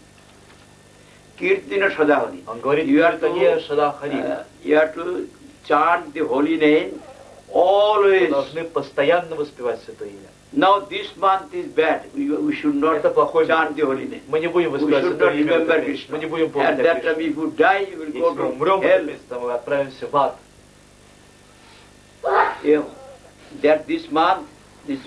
Kirtanya Sadahari. он говорит, You have Киртания to, Шадахари. you have to chant the holy name Мы always. должны постоянно воспевать Святое Имя. Now this month is bad. We should not Это плохой chant месяц. the holy name. Мы не будем We воспевать should not Святое Имя. в remember этот месяц. Мы не Krishna. будем помнить At о that time, Кришне. if you die, you will go Если мы to умрем в этот hell. месяц, то мы отправимся в ад. Yeah. That this month, this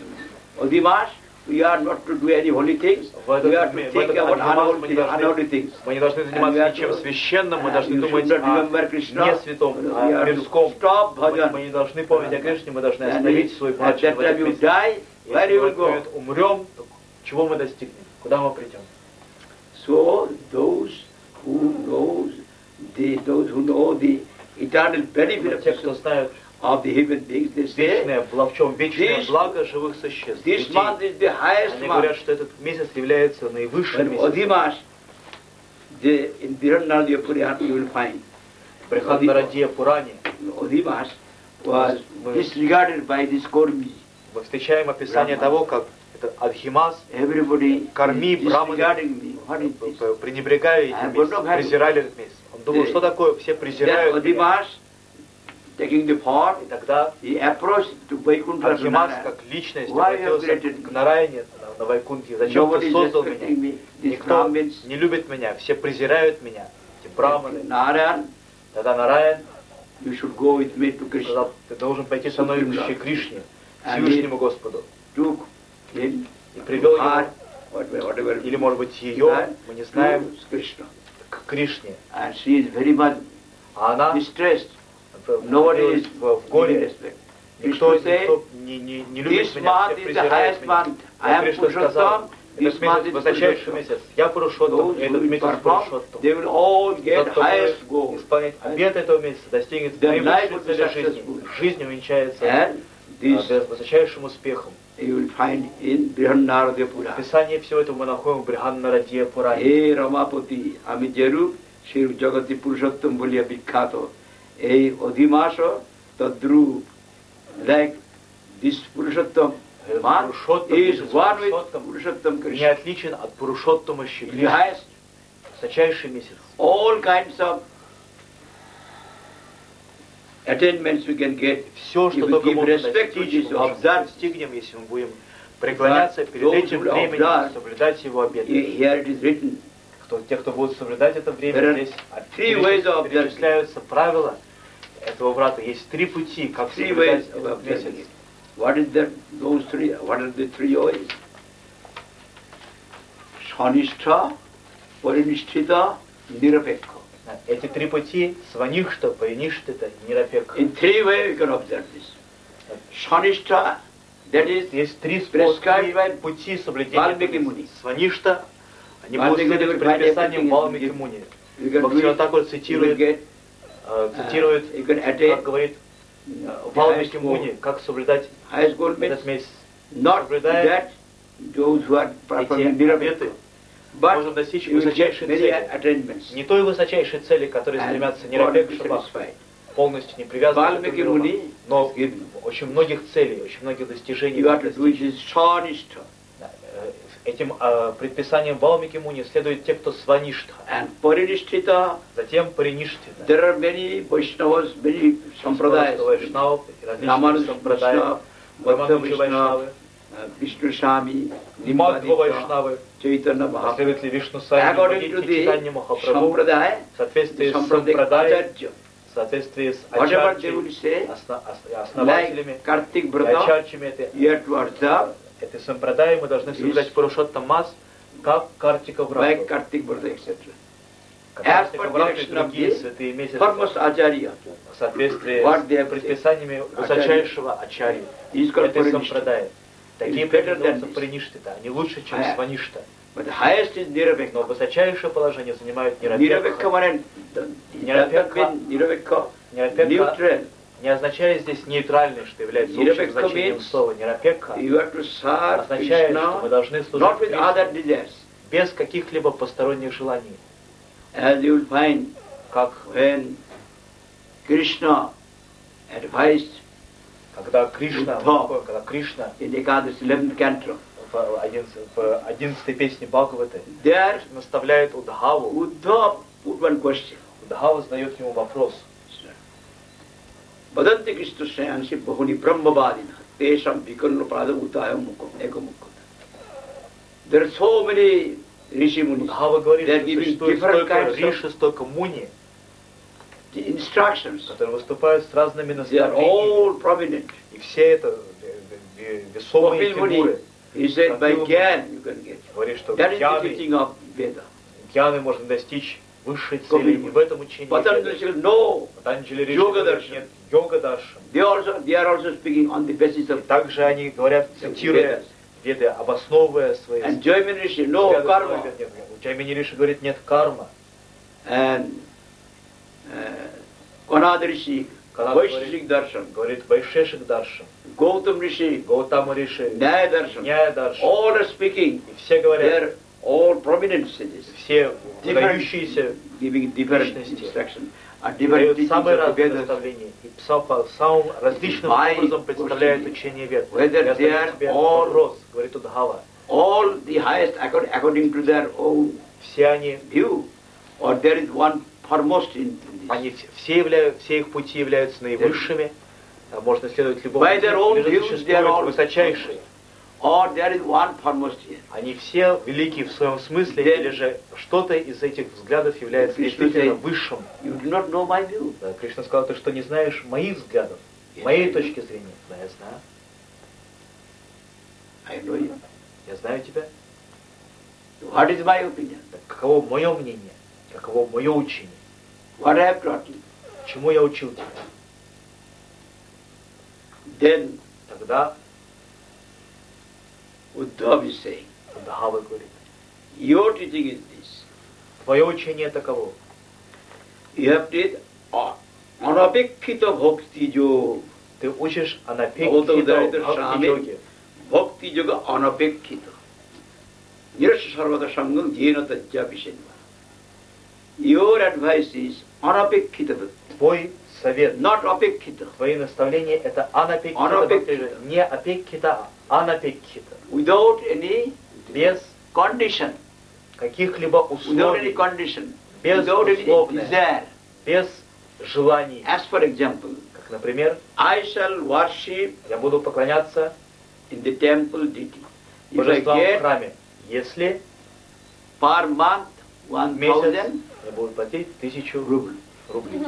Odhimas, we are not to do any holy things. В этот We have to Адхимас think about мы не unholy things. Мы не должны заниматься And we ничем have to- священным, мы должны you думать should not о remember Krishna. не святом, We о have to мирском. stop bhajan. Мы не должны помнить о Кришне, мы должны And остановить свой at плач that в time этот you месяц. die, where Если you мы will go? умрем, то чего мы достигнем? Куда мы придем? So those who know the eternal benefit Те, кто знают of the human beings, they say, вечное, в чем вечное This- благо живых существ, this людей. month is the highest Они говорят, month. что этот месяц является наивысшим When месяцем. Odhimas, in Tиртха Purana you will find, В Бриханнарадья Пуране Odhimas was disregarded by this Kormi. мы встречаем описание того, как это Адхимас, Everybody Корми, is Браманы, disregarding me. What is this? пренебрегая этим месяцем, презирали этот месяц. Он думал, что такое, все That презирают меня. Odhimas, taking the form, И тогда he approached to Vaikuntha Адхимас, Narayana. как личность, Why you have обратился created к me? Нараяне, на Вайкунтхе. Зачем Nobody ты is создал respecting меня? me. These Никто Brahmins, не любит меня, все презирают меня. браманы, Narayan, тогда Нараян you should go with me to Krishna. сказал, ты должен пойти со мной к Кришне, Всевышнему Господу. Took him, И привел her, его, whatever, или может быть ее, мы не знаем, to Krishna. к Кришне. And she is very much А она distressed. Nobody is в горе. respect. Никто Krishna said, не любит this меня, month все is the презирают highest меня. month. I am Кришна сказал, Purushottam. This этот month месяц is высочайший Purushottam. месяц. Я Пурушоттам, Those этот who will месяц perform, Пурушоттам. they will all get Тот, кто highest будет goal. исполнять обет этого месяца, достигнет Their life наивысшей will be цели жизни. successful. Жизнь увенчается And this высочайшим успехом. you will find in Brihannaradya Pura. Описание всего этого мы находим в Бриханнарадья Пуране. Hey Ramapati, আমি যেরূপ সেরূপ জগতে পুরুষোত্তম বলিয়া বিখ্যাত এই অধিমাস তদ্রূপ, like this Purushottam man is one with Purushottam Не Krishna. отличен от Пурушоттама The Кришны. highest, Высочайший месяц. all kinds of attainments we can get. Все, If что we только give можно respect to достичь, this мы observe. достигнем, если мы будем преклоняться перед этим временем, соблюдать его обет. Here it is written, Те, кто будут соблюдать это There время, are здесь three ways of observing. перечисляются правила этого врата. Есть три пути, как three соблюдать ways of этот месяц. observing it. What is that? Those three. What are the three ways? Shanistha, Parinishthita, Nirapekha. Эти три пути — сваништа, париништита и нирапекха. In three ways we can observe this. Shanistha, that is Есть три prescribed by пути соблюдения Валмики этого Муни. месяца. Сваништа, они будут Валмики следовать Муни предписаниям everything Валмики is- Муни. we can do Бхактивинода it. Тхакур You will цитирует, get, you can как attain говорит the Валмики highest Муни, goal. как соблюдать Highest goal means этот месяц. not соблюдая that those who are performing Эти обеты Nirapekha, but можем достичь you will get высочайшей many цели. attainments. Не той высочайшей цели, к которой And стремятся God will нирапек be шабах, satisfied. полностью не привязаны друг к Valmiki другу, Muni но has given. очень многих целей, очень многих достижений. You have to do this Shanistha. Этим предписанием Валмики Муни следуют те, кто сваништха, And Parinishthita, затем париништита. there are many Vaishnavas, many Sampradayas. Вайшнав, различные Ramanuja сампрадаи, Vaishnava, Bhakta Рамануджа Вайшнавы, Vaishnava, Vishnu Swami, Мадхва Nimbadita, Вайшнавы, Chaitanya Mahaprabhu. последователи Вишну Сами, According to Чайтанья the Махапрабху, Sampradaya, в соответствии с Sampradaya сампрадай, Acharya, в соответствии с whatever they ачарчей, will say, основателями like Kartik и Vrata, ачарчами you have to observe этой сампрадаи мы должны соблюдать Пурушоттам мас, как Картика like Врату. Kartik Vrata, etc. Картика As per Врату и direction of другие the святые месяцы foremost Acharya, в соответствии what they с have предписаниями высочайшего ачарьи. is called Этой Parinishta. сампрадаи. Такие It's better than называются this. париништита, они лучше, чем Yeah. сваништа. But the highest is Но Nirapekha. высочайшее положение занимают Nirapekha нирапекха. Nirapekha, Нирапекха neutral. не означает здесь нейтральный, что является общим Nirapekha значением means слова. Нирапекха You have to serve означает, что мы Krishna должны служить not with other Кришне desires. без каких-либо посторонних желаний. As you will find Как when Krishna advised когда Кришна, Будда. когда Кришна in Ekadash 11th canto, в 11 песне Бхагаваты there наставляет Удхаву. Buddha put one question. Удхава задает ему вопрос. Vadanti Krishna Sayansi Bahuni Brahmavadina Tesham Vikarna Pada Utaya Mukha Ekamukha. There are so many Rishi Munis. Удхава говорит, They are что giving существует different столько kinds of риши, столько муни, the instructions. которые выступают с разными They are наставлениями. all prominent. И все это весомые Kapil Muni, фигуры. he said by Kapil Gyan you can get. Говорит, что That is the гьяны teaching of Veda. можно достичь высшей цели. Kapil И в этом учении Patanjali said no. Патанджали Yoga говорит, darshan. нет, йога даршан. They are also speaking on the basis И of также они говорят, цитируя Веды, обосновывая свои and Jaimin Rishi, no взгляды, karma. говорят, нет, Джаймини Риши говорит, нет карма. And Kanad Rishi, Kanad Vaisheshik Darshan, Говорит Вайшешик даршан, Gautam Rishi, Гаутама Риши, Nyaya Darshan, Няя даршан. all are speaking. И все They говорят, are all prominent sages, все Different. выдающиеся giving different Личности. instruction, and different дают teachings самые of the разные Vedas. наставления и по самым различным My образом представляют question учение Вед. whether Я they задаю are тебе all- вопрос, говорит Удхава, All the highest according to their own все они, view, or there is one foremost in this. они все их пути являются наивысшими, можно следовать любому By their own пути, лишь views, they are all существует высочайший. or there is one foremost here. Они все велики в своем смысле, или же что-то из этих взглядов является действительно высшим. You do not know my view. Да, Кришна сказал, ты что не знаешь моих взглядов, моей точки зрения. Да, я знаю. I know you. Я знаю тебя. What is my opinion? Каково мое мнение? Каково мое учение? What I have taught you? Чему я учил тебя? Then Тогда Uddhava is saying, Удхава говорит, your teaching is this. твое учение таково. You have did anapekkhita bhakti yoga. Ты учишь анапекхита бхакти-йоге. Bhakti yoga anapekkhita. Nirasya sarvada sangam jena tajya vishenva. Your advice is anapekkhita bhakti. Твой совет, Not apekkhita. твои наставления это анапекхита бхакти-йоге. Не апекхита, а анапекхита. Without any Без condition. каких-либо Without any условий, condition. без Without any условия, desire. без желаний. As for example, Как, например, I shall worship я буду поклоняться in the temple deity. If I божествам в get храме. Если per month в месяц 1,000 я буду платить 1000 ruble. рублей.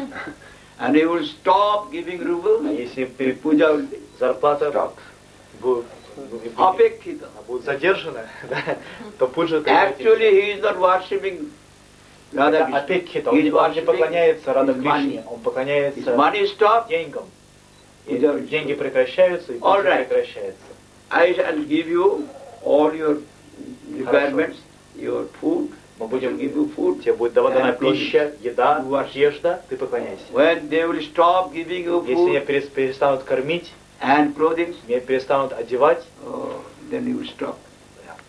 And you will stop giving А ruble, если puja will be зарплата stopped. будет Apekkhita. задержана, да, то пуджа Actually, he is not worshipping Radha Krishna. апекхита, He is он не worshipping поклоняется Рада his Кришне, money. он His поклоняется money stopped. деньгам. И Puja will деньги stop. прекращаются, и All пуджа right. прекращается. I shall give you all your requirements, your food. Мы I shall будем, give you food. тебе будет давана and clothing. пища, еда, You worship. одежда, ты поклоняйся. When they will stop giving you Если меня food перестанут кормить, and clothing, меня перестанут одевать, then you will stop.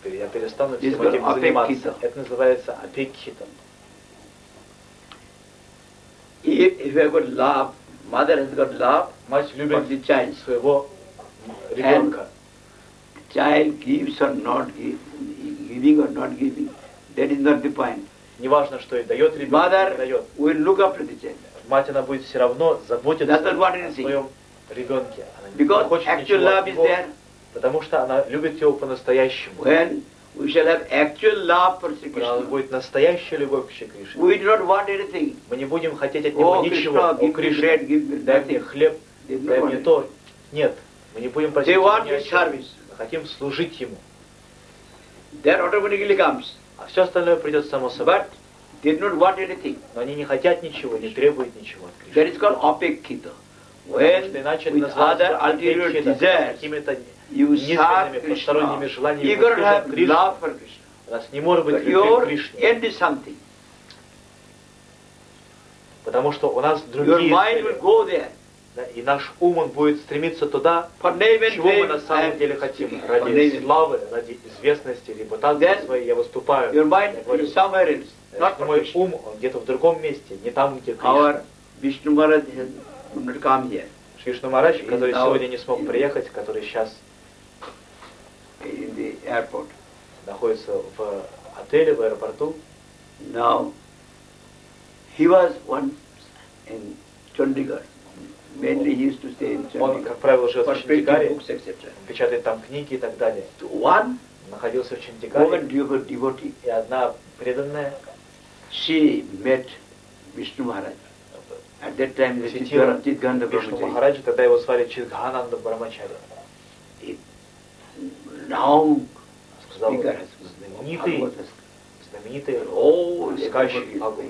я перестану This всем is этим called заниматься. апекхита. Это называется апекхита. If you have got love, mother has got love Мать for любит the child. своего ребенка. Child gives or not giving or not giving, that is not the point. Неважно, что и дает ребенок, или не Mother дает. will look after the child. Мать, она будет все равно заботиться That's not what о it is. своем ребенке. Она не Because хочет actual ничего love от is него, there. потому что она любит его по-настоящему. When we shall have actual love for Sri Когда Krishna, будет настоящая любовь к Шри Кришне. we do not want anything. Мы не будем хотеть от него Oh, ничего. Krishna, О, give me Кришна, bread, give me дай мне nothing. хлеб, They do дай not мне want то. Нет, мы не будем просить They его want ни о his чем. service. Мы хотим служить ему. That automatically comes. А все остальное придет само собой. But they do not want anything. Но они не хотят ничего, не требуют ничего от That Кришны. is called apekkhita. Потому что When иначе это with называется other ulterior апекхита, desires, какими-то you низменными, serve посторонними Krishna, желаниями you gotta служим have Кришне. love for Krishna. У нас не может быть But любви к your Кришне, end is something. потому что у нас Your другие mind will цели. go there. Да, и наш ум, он будет стремиться туда, For name and чего мы на fame, самом and деле хотим. for Ради name and славы, ради известности, репутации Then своей я выступаю. your Я mind говорю, is somewhere else, not значит, for мой Krishna. ум, он где-то в другом месте, не там, где Our Кришна. Vishnu Maharaj has not come here. Кришна Махарадж, Is который now сегодня не смог in- приехать, который сейчас In the airport. находится в отеле, в аэропорту. Now, he was once in Chandigarh. Mainly he used to stay in Он, Chandigarh. как правило, живет For в printing Чандигаре, books, etc. печатает там книги и так далее. So one Находился в Чандигаре, woman devotee, и одна преданная she met Vishnu Maharaj. At that time, the посетила Chitganda Вишну Brahmachari. Махараджа, тогда его звали Чидгананда Брамачари. Now, Сказал, speaker has знаменитый, знаменитый Oh, сказчик Бхагават.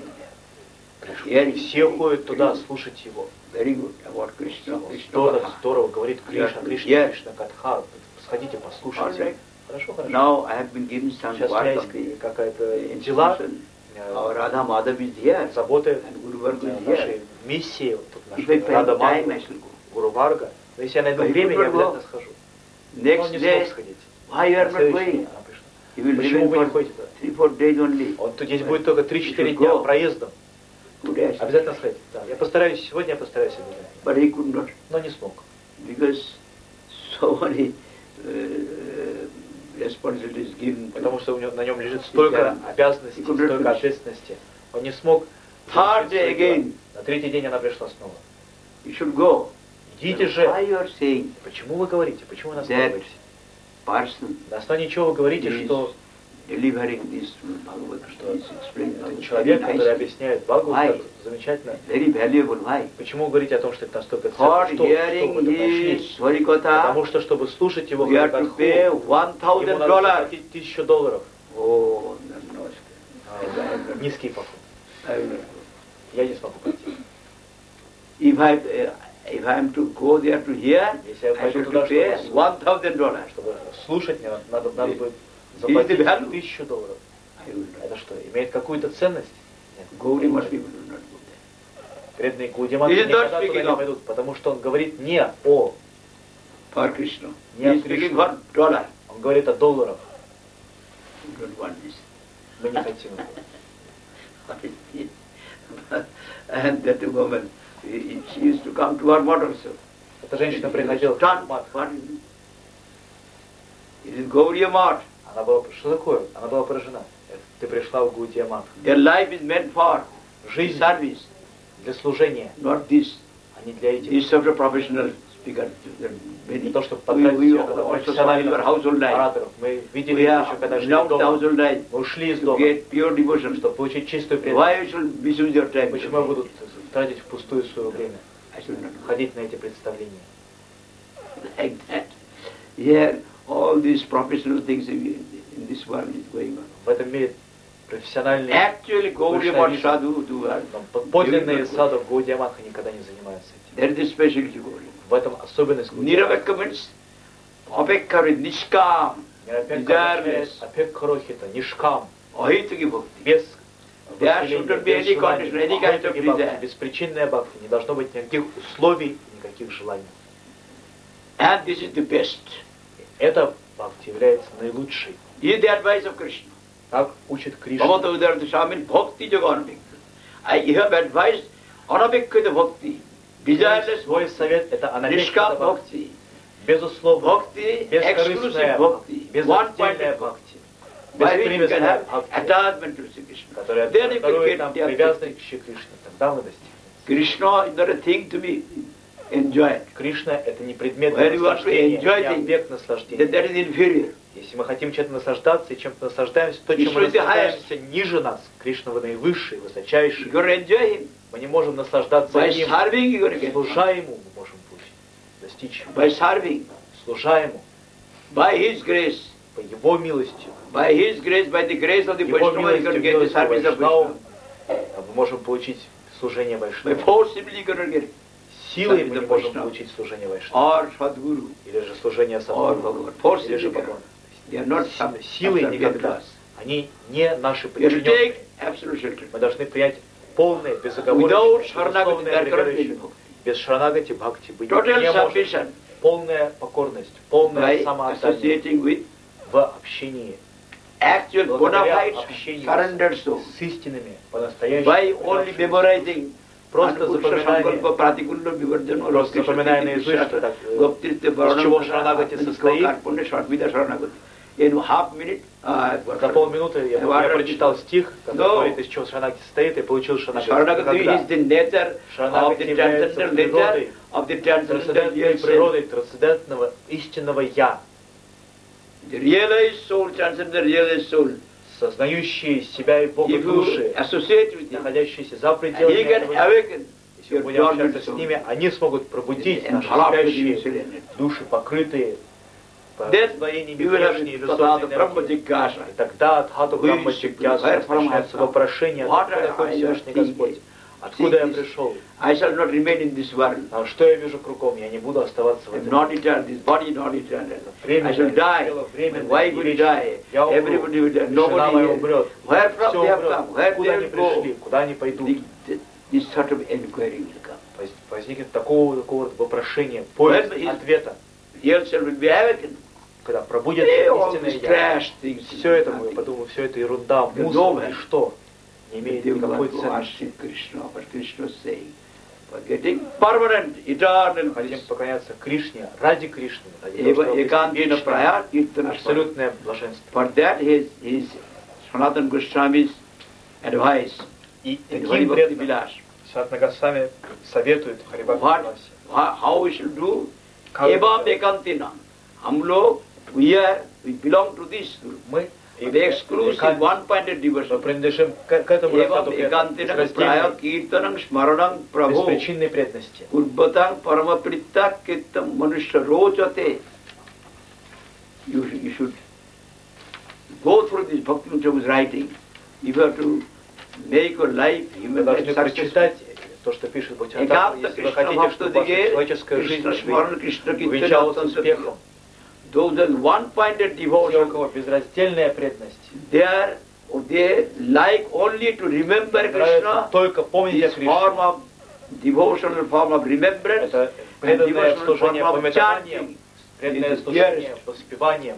Here И все ходят туда слушать его. very good about Krishna. Здорово, Krishna. здорово, говорит Кришна, Кришна, Yeah. Кришна, Катха. Сходите, All послушайте. right. Хорошо, хорошо. Now I have been given some Сейчас у меня work of the есть какая-то дела, institution. Our Radha Madhav is here. заботы And Guru Varga is нашей here. миссии, вот тут If I наша find Рада time, I Мадхава, shall go. Гуру Варга. Но если я найду But he время, could я not go. обязательно схожу. Но он Next не смог day, сходить. why you are На not следующий день going? она пришла. You will Почему remain вы не for ходите туда? 3-4 days only. Он тут здесь будет только 3-4 should дня go. проездом. Today I shall Обязательно go. сходить. Да. Я постараюсь сегодня, я постараюсь обязательно. But he could not, Но не смог. because so many responsibilities given Потому to. что на нем лежит столько обязанностей, He could not столько finish. ответственности. Он не смог. Third завершить day свои дела. again. На третий день она пришла снова. You should go. Идите Why же. you are saying Почему вы говорите? Почему вы that настаиваете? person На основании чего вы говорите, is что delivering this Bhagavad, is explaining этот Bhagavad человек, very который nicely, объясняет Бхагават, Why? так замечательно, very valuable. Why? почему вы говорите о том, что это настолько For ценно? Что вы в этом hearing нашли? his Hari-катha, Потому что, чтобы слушать его you have to Хари-катху, pay ему надо $1,000. заплатить $1000. Oh, no, Низкий поход. I will not go. Я не смогу пойти. If I am to go there to hear, Если я I пойду should туда, to pay чтобы $1,000. чтобы слушать, мне надо будет Is заплатить the value? $1000. I will not. Это что, имеет какую-то ценность? Нет. Gaudiya people will not go there. Преданные Гаудиматы He is not никогда speaking туда не of- пойдут, потому что он говорит не о, For Krishna. He Yeah, is speaking Krishna. for dollar. он говорит о долларах. We don't want this. Мы не хотим этого. And that woman, she used to come to our mott also. Эта женщина приходила в Stunned. мат. What is it? It is Gaudiya Math. Она была, что такое? Она была поражена. Ты пришла в Гаудия-мат. Their life is meant for Жизнь service, для служения, not this. а не для этих. This sort of professional speaker. Не то, чтобы We потратить ее на also saw your профессиональных household life. ораторов. Мы видели We еще, когда have жили loved the дома. household life Мы ушли из to дома, get pure devotion. чтобы получить чистую преданность. Why you should misuse your time? Почему я буду тратить впустую свое время, I should not do ходить на эти представления? like that. Here, all these professional things in this world is going on. В этом мире профессиональные, Actually, Gaudiya Math sadhu do are подлинные doing good. саду Гаудия-матха никогда не занимаются этим. That is the specialty Gaudiya. В этом особенность Гаудия-матха. Niravekka means apekka with nishkam, desireless, Апеккарохита, нишкам, ahitaki bhakti. без There вожделения, shouldn't be без any желаний. condition, any kind of Ахайтаки бхакти, desire. беспричинная бхакти, не должно быть никаких условий, никаких желаний. And this is the best. Эта бхакти является наилучшей. This is the advice of Krishna. Так учит Кришна. Bhavata udarata means bhakti jaga anapekka. I have advised anapekka bhakti. Desireless Свой совет — это nishkam анапекка бхакти. bhakti. Безусловно, Bhakti, exclusive бескорыстная bhakti. бхакти, One point безраздельная of бхакти, by which you can беспримесная have бхакти, attachment to Sri Krishna. которая Then you can дарует нам get the привязанность к Шри Кришне. Тогда мы достигнем. Krishna is not a thing to be enjoyed. Кришна — это не предмет When you want to наслаждения, enjoy не things, объект That, наслаждения. that is inferior. Если мы хотим чем-то наслаждаться и чем-то наслаждаемся, то, чем мы Krishna is the наслаждаемся, ниже нас. Кришна вы наивысший, высочайший. You're going to enjoy him. Мы не можем наслаждаться By им. serving, you're going to get. Служа ему, мы можем достичь его. By serving, Служа ему, by his grace, по его милостью, by his grace, by the grace of the его Vaishnava, you're going to get the милостью, service of Вайшнава, Vaishnava. мы можем получить служение By Вайшнава. force, simply you're going to get it. Силой мы service не of можем Vaishnava. получить служение Вайшнава. Or Sadguru, Или же служение or Садхгуру. Bhagavan. Force, Или же simply Бхагаван. they are not Силой subservient to никогда. us. Они не наши You have to подчиненные. take absolute shelter. Мы должны принять полное, Without безоговорочное, Sharanagati, безусловное there cannot be предоверие. bhakti. Без шаранагати бхакти быть Total не может. submission Полная покорность, полное by самоотдание associating with в общении actual bona благодаря fide общению surrendered soul. с истинными, по-настоящему. By only memorizing Просто запоминаем, просто запоминаем наизусть, что так, из чего шаранагати состоит. In half minute, За полминуты я прочитал стих, который говорит, из чего шаранагати состоит, и получил шаранагати. Sharanagati Когда? is the nature of Шаранагати the является transcendental nature природой, of the transcendental трансцендентной yourself. природой трансцендентного истинного «Я», The realized soul, transcendental realized soul. сознающие себя и Бога If you души, associate with him, находящиеся за he пределами can этого мира. awaken Если мы your будем dormant общаться с soul. ними, они смогут пробудить наши Enveloped with спящие you. души, покрытые Then слоениями you will have внешней Tadata иллюзорной энергии. Brahma-jigyasa. И тогда от Хату Who is Брахма Джигьяса Where from начнется I come? вопрошение, What откуда такой I Всевышний am Господь, thinking? откуда я See this? пришел, I shall not remain in this world. а что я вижу кругом, я не буду оставаться в I'm этом not мире. eternal. This body is not eternal. Время I shall die. время, My wife will die. Everybody will die. жена моя Nobody. умрет, Where from все they have умрет, come? Where куда they они will go? пришли, куда они пойдут. This sort of inquiry will come. Возникнет такого вопрошения, поиск When is- ответа, Yourself will be awakened. когда пробудется All истинное these Я. trash things. Все это, мы подумаем, все это ерунда, The мусор, noble. ничто, не имеет They никакой want to ценности. worship Krishna, but Krishna is saying, for getting permanent, eternal Хотим bliss. поклоняться Кришне, ради Кришны, ради того, Eva чтобы ekantena вечное, praya kirtana. абсолютное блаженство. For that his Sanatana Goswami's advice И in таким Hari Bhakti преданным Vilas. Санатана Госвами советует в Хари-бхакти What, Виласе. how we should do? Как Evam это? ekantena. हम लोग We belong to this group. Мы The exclusive one-pointed devotion. принадлежим к этому раскладу Ekantena kirtanam smaranam prabhu беспричинной преданности. Urbatang paramapritta kirtam manusya rojate. You should go through this Bhakti Prabhu's writing. You have to make your life Вы должны прочитать то, что пишет Бхактивinoда Тхакур, если вы хотите, чтобы ваша человеческая жизнь увенчалась успехом. Those are one-pointed Те, у devotion. кого безраздельная преданность, They like only to remember нравится Krishna. только помнить о This form Кришне. of devotional form of remembrance Это and преданное devotional служение form of памятованием, chanting. преданное служение воспеванием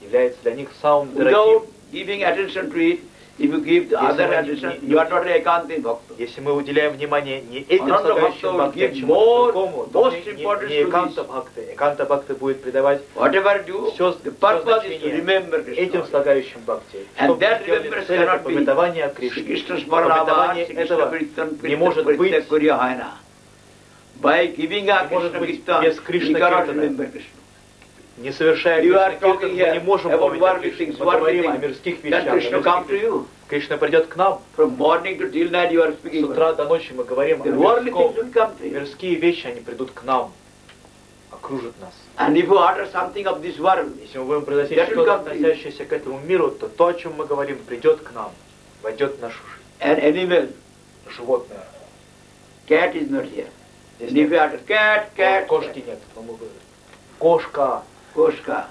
является для них самым дорогим. Without giving attention to it, if you give the other attention, you are not an Ekanta Bhakta. Если мы уделяем внимание не этим Ananda слагающим Bhakta бхакти, а will give чему-то другому, то most importance не to эканта this. бхакты. Эканта бхакты будет придавать Whatever do, все the purpose is to значение remember этим Krishna. слагающим бхакти. And Чтобы that сделали remembrance цель, это cannot be памятование о Shri Кришне. Krishna's Памятование Smaranava, Shri Krishna этого Prittan, не может быть, Prittan Kurya Haina. By giving a не может Krishna быть Kirtan, без Кришна we cannot Киртана. remember Krishna. Не совершая You are Кришна talking Киртан, мы here не можем about помнить о worldly Кришне. things, Мы worldly говорим о things. мирских Then вещах. Krishna о come мирских to you. Кришна придет к нам. From morning to till night you are С speaking. утра до ночи мы говорим о The worldly мирском. things will come to you. Мирские вещи, они придут к нам, окружат нас. And if you utter something of this world, Если мы будем произносить that will что-то, come to you. относящееся к этому миру, то то, о чем мы говорим, придет к нам, войдет в нашу жизнь. an animal, Животное. cat is not here. Здесь And if you нет. utter cat, Кошки нет. Но мы говорим, кошка. koshka,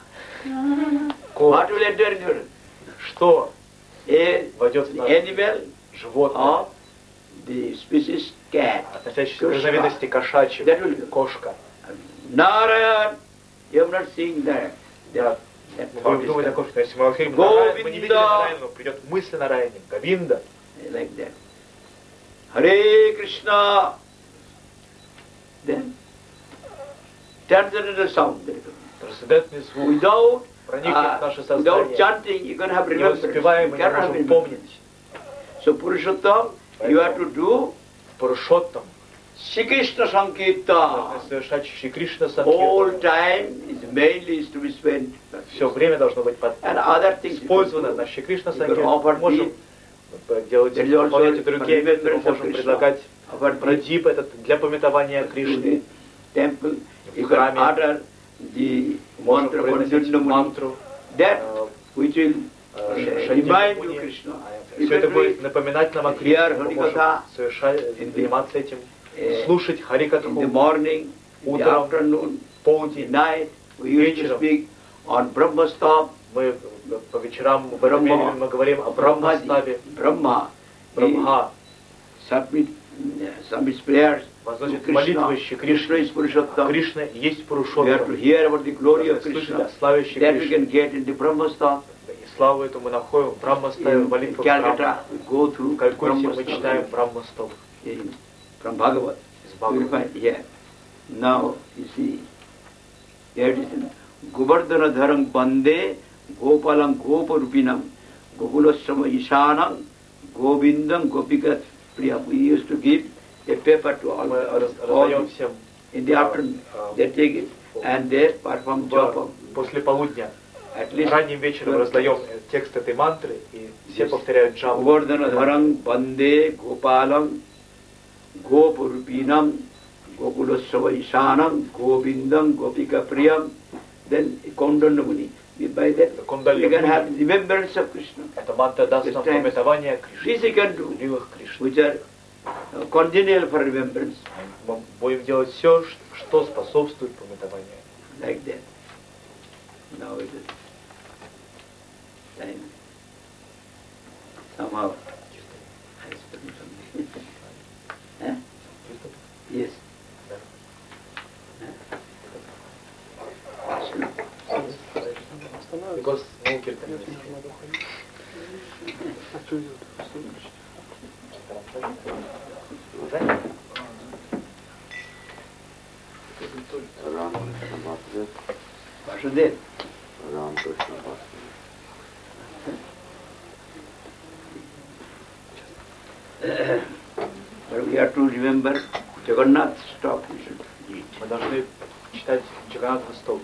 Кот. what will enter into it? Что A войдет в the нас? animal Животное, of the species cat. относящееся к Кошка. разновидности That will кошачьего. be. Кошка. Narayan, you have not seen that. Да. That Мы thought будем is думать о coming. кошке. Но если мы говорим Говинда. мы не видели Нараяну, но придет мысль Нараяне. Говинда. Like that. Hare Krishna. Then transcendental sound. Трансцендентный звук. Without Проникнет в наше without сознание. chanting, you can have Не remembrance. успеваем, мы You не cannot have можем remembrance. помнить. So Purushottam, you have to do Пурушоттам. Shri Krishna Sankirtan. Должны совершать Шри Кришна All Санкиртан. time is mainly is to be spent. Все время должно быть And other things you can использовано do. на Шри Кришна You can Санкиртан. offer Мы можем делать, There is also выполнять и другие методы, мы remembrance of можем Krishna. предлагать Offer прадип этот для памятования to Кришны. the temple. You В can храме. utter the Можем mantra произносить Vandana Muni. мантру. That which will Шадья remind you Муни. Krishna. Все это будет напоминать нам о Кришне. Hear Мы можем Хари-катха. заниматься этим, слушать In the Хари-катху morning, in the утром, afternoon, in полдень. night, we used to вечером. speak on Brahmastam, Мы по вечерам в это время мы говорим о Брахмаставе, Brahma. Брахма, Submits prayers to возносит Krishna. молитвы Шри Krishna is Кришне. Purushottam. Кришна есть We have to Пурушоттам. hear about the glory of Слышать Krishna. о славе Шри That we can Кришны. get in the Brahmastam. И славу эту мы находим в Брахмаставе, в In молитвах Calcutta, Брахмы. we go through В Калькутте мы Brahmastam. читаем Брахмастав From Bhagavad. из You will Бхагавата. find here. Now, you see, here it is. Govardhana dharang bande gopalam goparupinam gokulasrama ishanam govindam gopikat priyam. We used to give a paper to all, Мы all раздаем всем in the afternoon. They take it and they perform japa. после полудня. At least Ранним вечером раздаем текст этой мантры, и все повторяют джапу. Govardhana dharang bande gopalam goparupinam gokulasrama ishanam govindam gopika priyam. Then Kondana Muni. By that you can have remembrance of Krishna. Эта мантра даст нам памятование Кришны, This you can do, любых Кришны. which are congenial for remembrance, Мы будем делать все, что способствует памятованию. like that. Now it is time. Somehow. I spoken something. Huh? Yes. Because no kirtan. Ram Krishna Bhakti, Vasudev. Ram Krishna Bhakti. But we have to remember Jagannath stop we should eat. Мы должны читать Джаганнатха столб.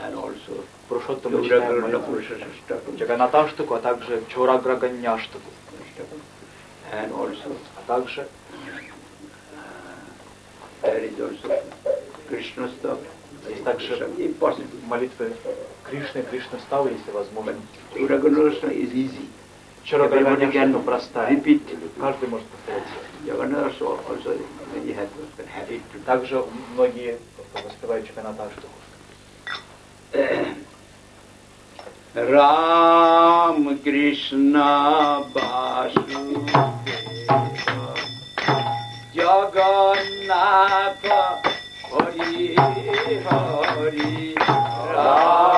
and also Джаганаташтаку, а также Чораграганьяштаку, and also а также there is also Krishna stuff. есть также молитвы Кришны, Кришна-ставы, если возможно. Uraganusha is easy. Чораграганьяштака простая. Repeat. Каждый может повторять. Jagannath also many have it. Также многие воспевают Джаганаташтаку. Ram Krishna Vasudeva Jagannatha Hari Hari Ram